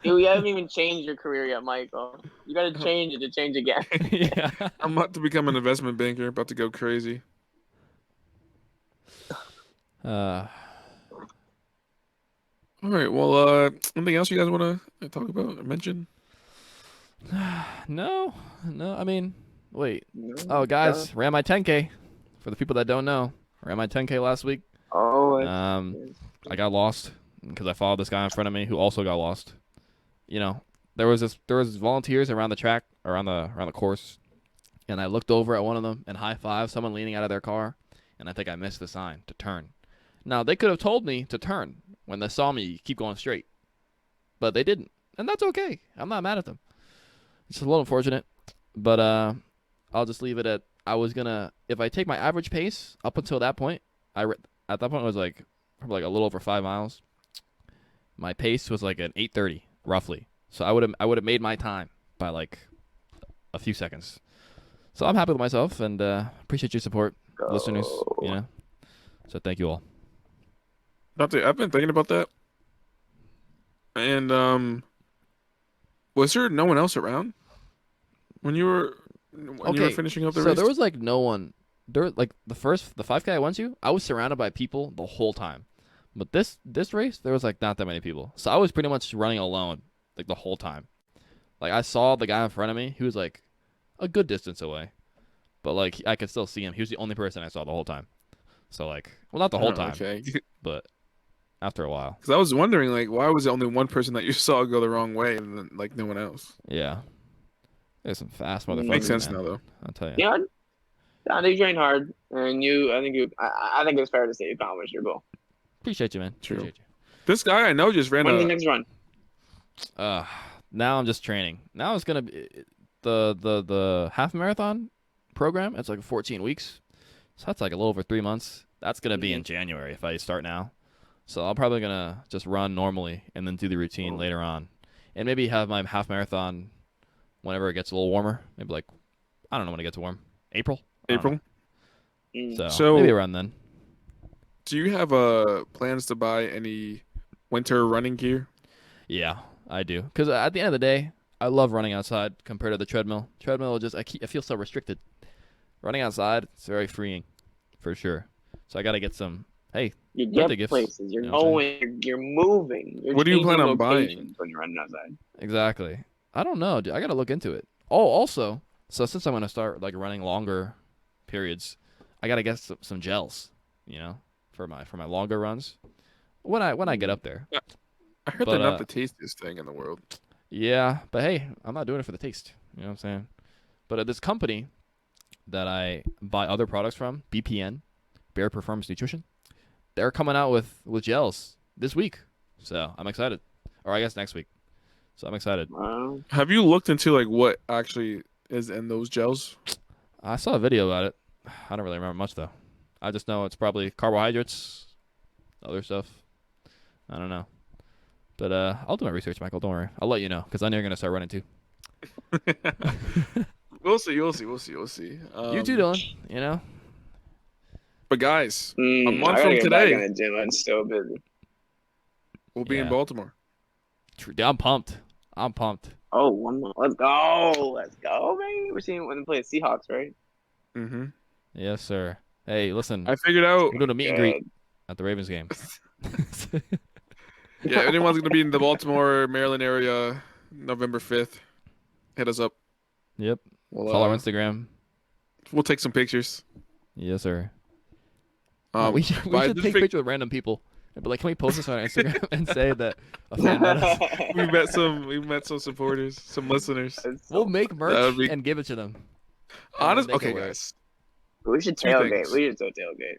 Dude, you haven't even changed your career yet, Michael. You gotta change it to change again. Yeah. I'm about to become an investment banker. About to go crazy. Uh, All right. Well, anything else you guys want to talk about or mention? no. I mean, wait. Oh, No, duh. guys, ran my 10K. For the people that don't know, ran my 10K last week. Oh, Um, I got lost because I followed this guy in front of me who also got lost. You know, there was volunteers around the track, around the course, and I looked over at one of them and high fived someone leaning out of their car, and I think I missed the sign to turn. Now they could have told me to turn when they saw me keep going straight, but they didn't, and that's okay. I'm not mad at them. It's a little unfortunate, but I'll just leave it at I was gonna if I take my average pace up until that point, at that point it was like probably like a little over 5 miles. My pace was like an 8:30 roughly, so I would have made my time by like a few seconds. So I'm happy with myself and appreciate your support, listeners. You know, so thank you all. I've been thinking about that, and was there no one else around when you were Okay, finishing up the so race? there was like no one. There like the 5K I went to, I was surrounded by people the whole time. But this race, there was like not that many people, so I was pretty much running alone like the whole time. Like I saw the guy in front of me, he was like a good distance away, but like I could still see him. He was the only person I saw the whole time. So like, well, not the whole Oh, time, okay. but after a while, Because I was wondering, like, why was it only one person that you saw go the wrong way and then, like, no one else? yeah, there's some fast Makes motherfuckers, sense man. now, though. I'll tell you. yeah, I think you trained hard, and I think it's fair to say you accomplished your goal. Appreciate you, man. True. Appreciate you. This guy I know just ran When's the a. next run? Uh, now I'm just training. Now it's gonna be the half marathon program. It's like 14 weeks, so that's like a little over 3 months. That's gonna be in January if I start now. So I'm probably gonna just run normally and then do the routine later on, and maybe have my half marathon whenever it gets a little warmer. Maybe like I don't know when it gets warm. April. I don't know. April. Mm. So maybe around then. Do you have plans to buy any winter running gear? Yeah, I do. Because at the end of the day, I love running outside compared to the treadmill. Treadmill just I feel so restricted. Running outside, it's very freeing, for sure. So I got to get some. Hey, You birthday get gifts. places. You're You know what I'm going. You're moving. You're What do you plan changing on buying? locations when you're running outside. exactly. I don't know, dude. I got to look into it. Oh, also, so since I'm gonna start like running longer periods, I got to get some gels. You know, for my longer runs. When I get up there. I heard But, they're not the tastiest thing in the world. Yeah, but hey, I'm not doing it for the taste. You know what I'm saying? But at this company that I buy other products from, BPN, Bare Performance Nutrition, they're coming out with gels this week. So I'm excited. Or I guess next week. So I'm excited. Have you looked into like what actually is in those gels? I saw a video about it. I don't really remember much though. I just know it's probably carbohydrates, other stuff. I don't know. But I'll do my research, Michael. Don't worry. I'll let you know because I know you're gonna start running too. We'll see. We'll see. You too, Dylan. You know. But guys, a I month gotta from get back in today, the gym. I'm still busy. we'll be in Yeah. Baltimore. I'm pumped. I'm pumped. Oh, one more. Let's go. Let's go, man. We're seeing when they play the Seahawks, right? Mm-hmm. Yes, sir. Hey, listen. I figured out. We're doing a meet and greet Good. at the Ravens game. Yeah, if anyone's gonna be in the Baltimore, Maryland area, November 5th, hit us up. Yep. We'll Follow our Instagram. we'll take some pictures. Yes, sir. Oh, we But I should did take think pictures with random people. But like, can we post this on our Instagram and say that a fan met us? we met some supporters, some listeners. That's We'll so make funny. That would merch be and give it to them. And then honest. they can Okay, wear it. guys, We should two tailgate. things. We should go tailgate.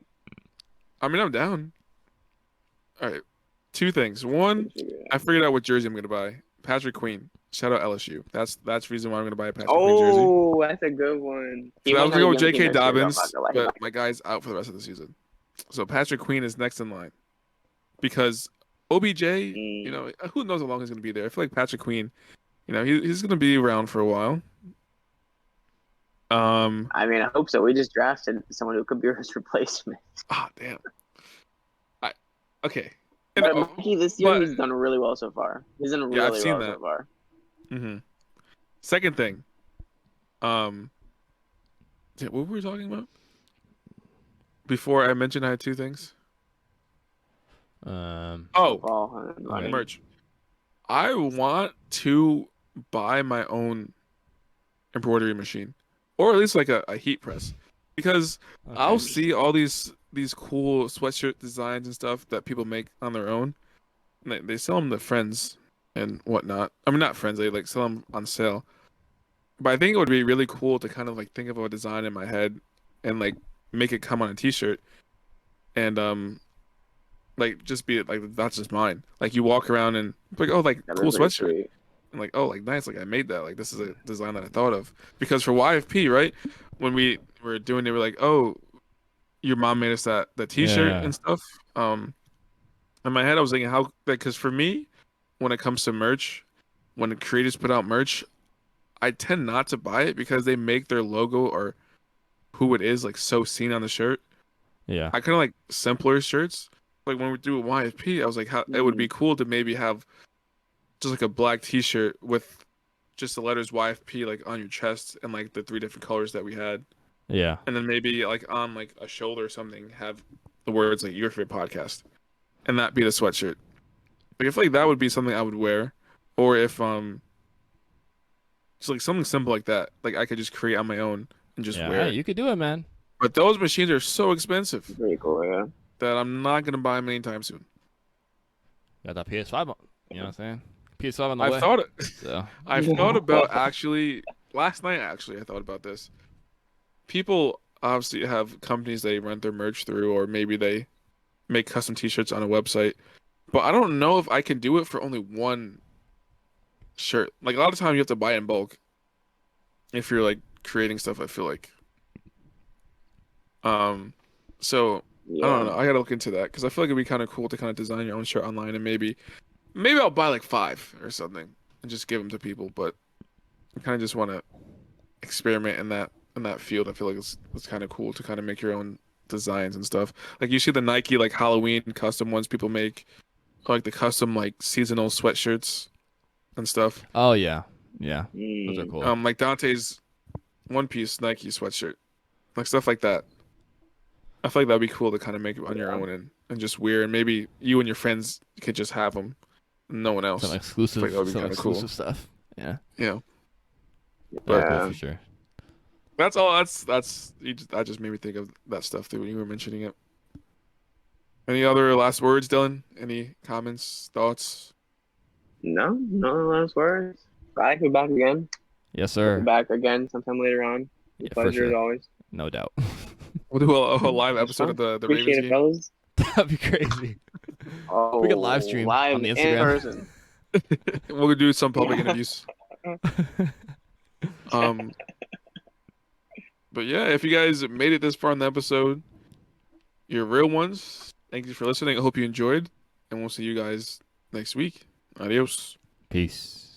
I mean, I'm down. All right, two things. We One, should figure it I out. figured out what jersey I'm gonna buy. Patrick Queen. Shout out LSU. That's the reason why I'm gonna buy a Patrick Queen jersey. Oh, that's a good one. He So I might was not gonna go with even be J.K. next year, though, I'm not Dobbins, gonna lie about but my guy's out for the rest of the season. So Patrick Queen is next in line because OBJ, it. you know, who knows how long he's gonna be there. I feel like Patrick Queen, you know, he's gonna be around for a while. I mean, I hope so. We just drafted someone who could be his replacement. Damn. I okay. And, But Mikey, this year but he's done really well so far. He's done yeah, I've really seen well that. so far. hmm Second thing, what were we talking about? Before I mentioned I had two things. Um, Oh, Football and running. merch. I want to buy my own embroidery machine, or at least like a heat press, because I'll okay. see all these cool sweatshirt designs and stuff that people make on their own. And they sell them to friends and whatnot. I mean, not friends. They like sell them on sale. But I think it would be really cool to kind of like think of a design in my head and like make it come on a t-shirt and like just be like that's just mine. Like you walk around and like oh like That'd be cool pretty sweatshirt sweet. and like oh like nice like I made that like this is a design that I thought of because for YFP right when we were doing it we're like oh your mom made us that t-shirt Yeah. and stuff. In my head I was thinking how because for me when it comes to merch when the creators put out merch I tend not to buy it because they make their logo or who it is like so seen on the shirt. Yeah. I kind of like simpler shirts. Like when we do a YFP, I was like, how it would be cool to maybe have just like a black T-shirt with just the letters YFP like on your chest and like the three different colors that we had, Yeah. and then maybe like on like a shoulder or something have the words like your favorite podcast, and that be the sweatshirt. Like I feel like that would be something I would wear, or if just like something simple like that, like I could just create on my own and just Yeah. wear Hey, it. you could do it, man. But those machines are so expensive Pretty cool, yeah. that I'm not gonna buy them anytime soon. Got that PS5 on. You know what I'm saying? PS5 on the I've way. thought it. So I've thought about actually last night. Actually, I thought about this. People obviously have companies they rent their merch through, or maybe they make custom T-shirts on a website. But I don't know if I can do it for only one shirt. Like a lot of times, you have to buy in bulk if you're like creating stuff. I feel like. So I don't Yeah. know. I gotta look into that because I feel like it'd be kind of cool to kind of design your own shirt online and maybe I'll buy like 5 or something and just give them to people. But I kind of just want to experiment in that field. I feel like it's kind of cool to kind of make your own designs and stuff. Like you see the Nike like Halloween custom ones people make, or, like the custom like seasonal sweatshirts and stuff. oh yeah. Yeah. Those are Mm. cool. Like Dante's One Piece Nike sweatshirt, like stuff like that. I feel like that'd be cool to kind of make it on your Yeah. own and just wear, and maybe you and your friends could just have them, no one else. Some I exclusive feel like that would be some kind of cool. exclusive stuff. Yeah. Yeah, That's but cool Yeah. for sure. that's all. That just made me think of that stuff too when you were mentioning it. Any other last words, Dylan? Any comments, thoughts? No last words. Glad to be back again. Yes, Be sir. back again sometime later on. Yeah, for Pleasure as sure. always. No doubt. We'll do a live That's episode fine. of the Appreciate Ravens it, game. fellas. That'd be crazy. Oh, We could live stream live on the in Instagram. person. We'll do some public interviews. Um, but yeah, if you guys made it this far in the episode, you're real ones. Thank you for listening. I hope you enjoyed, and we'll see you guys next week. Adios. Peace.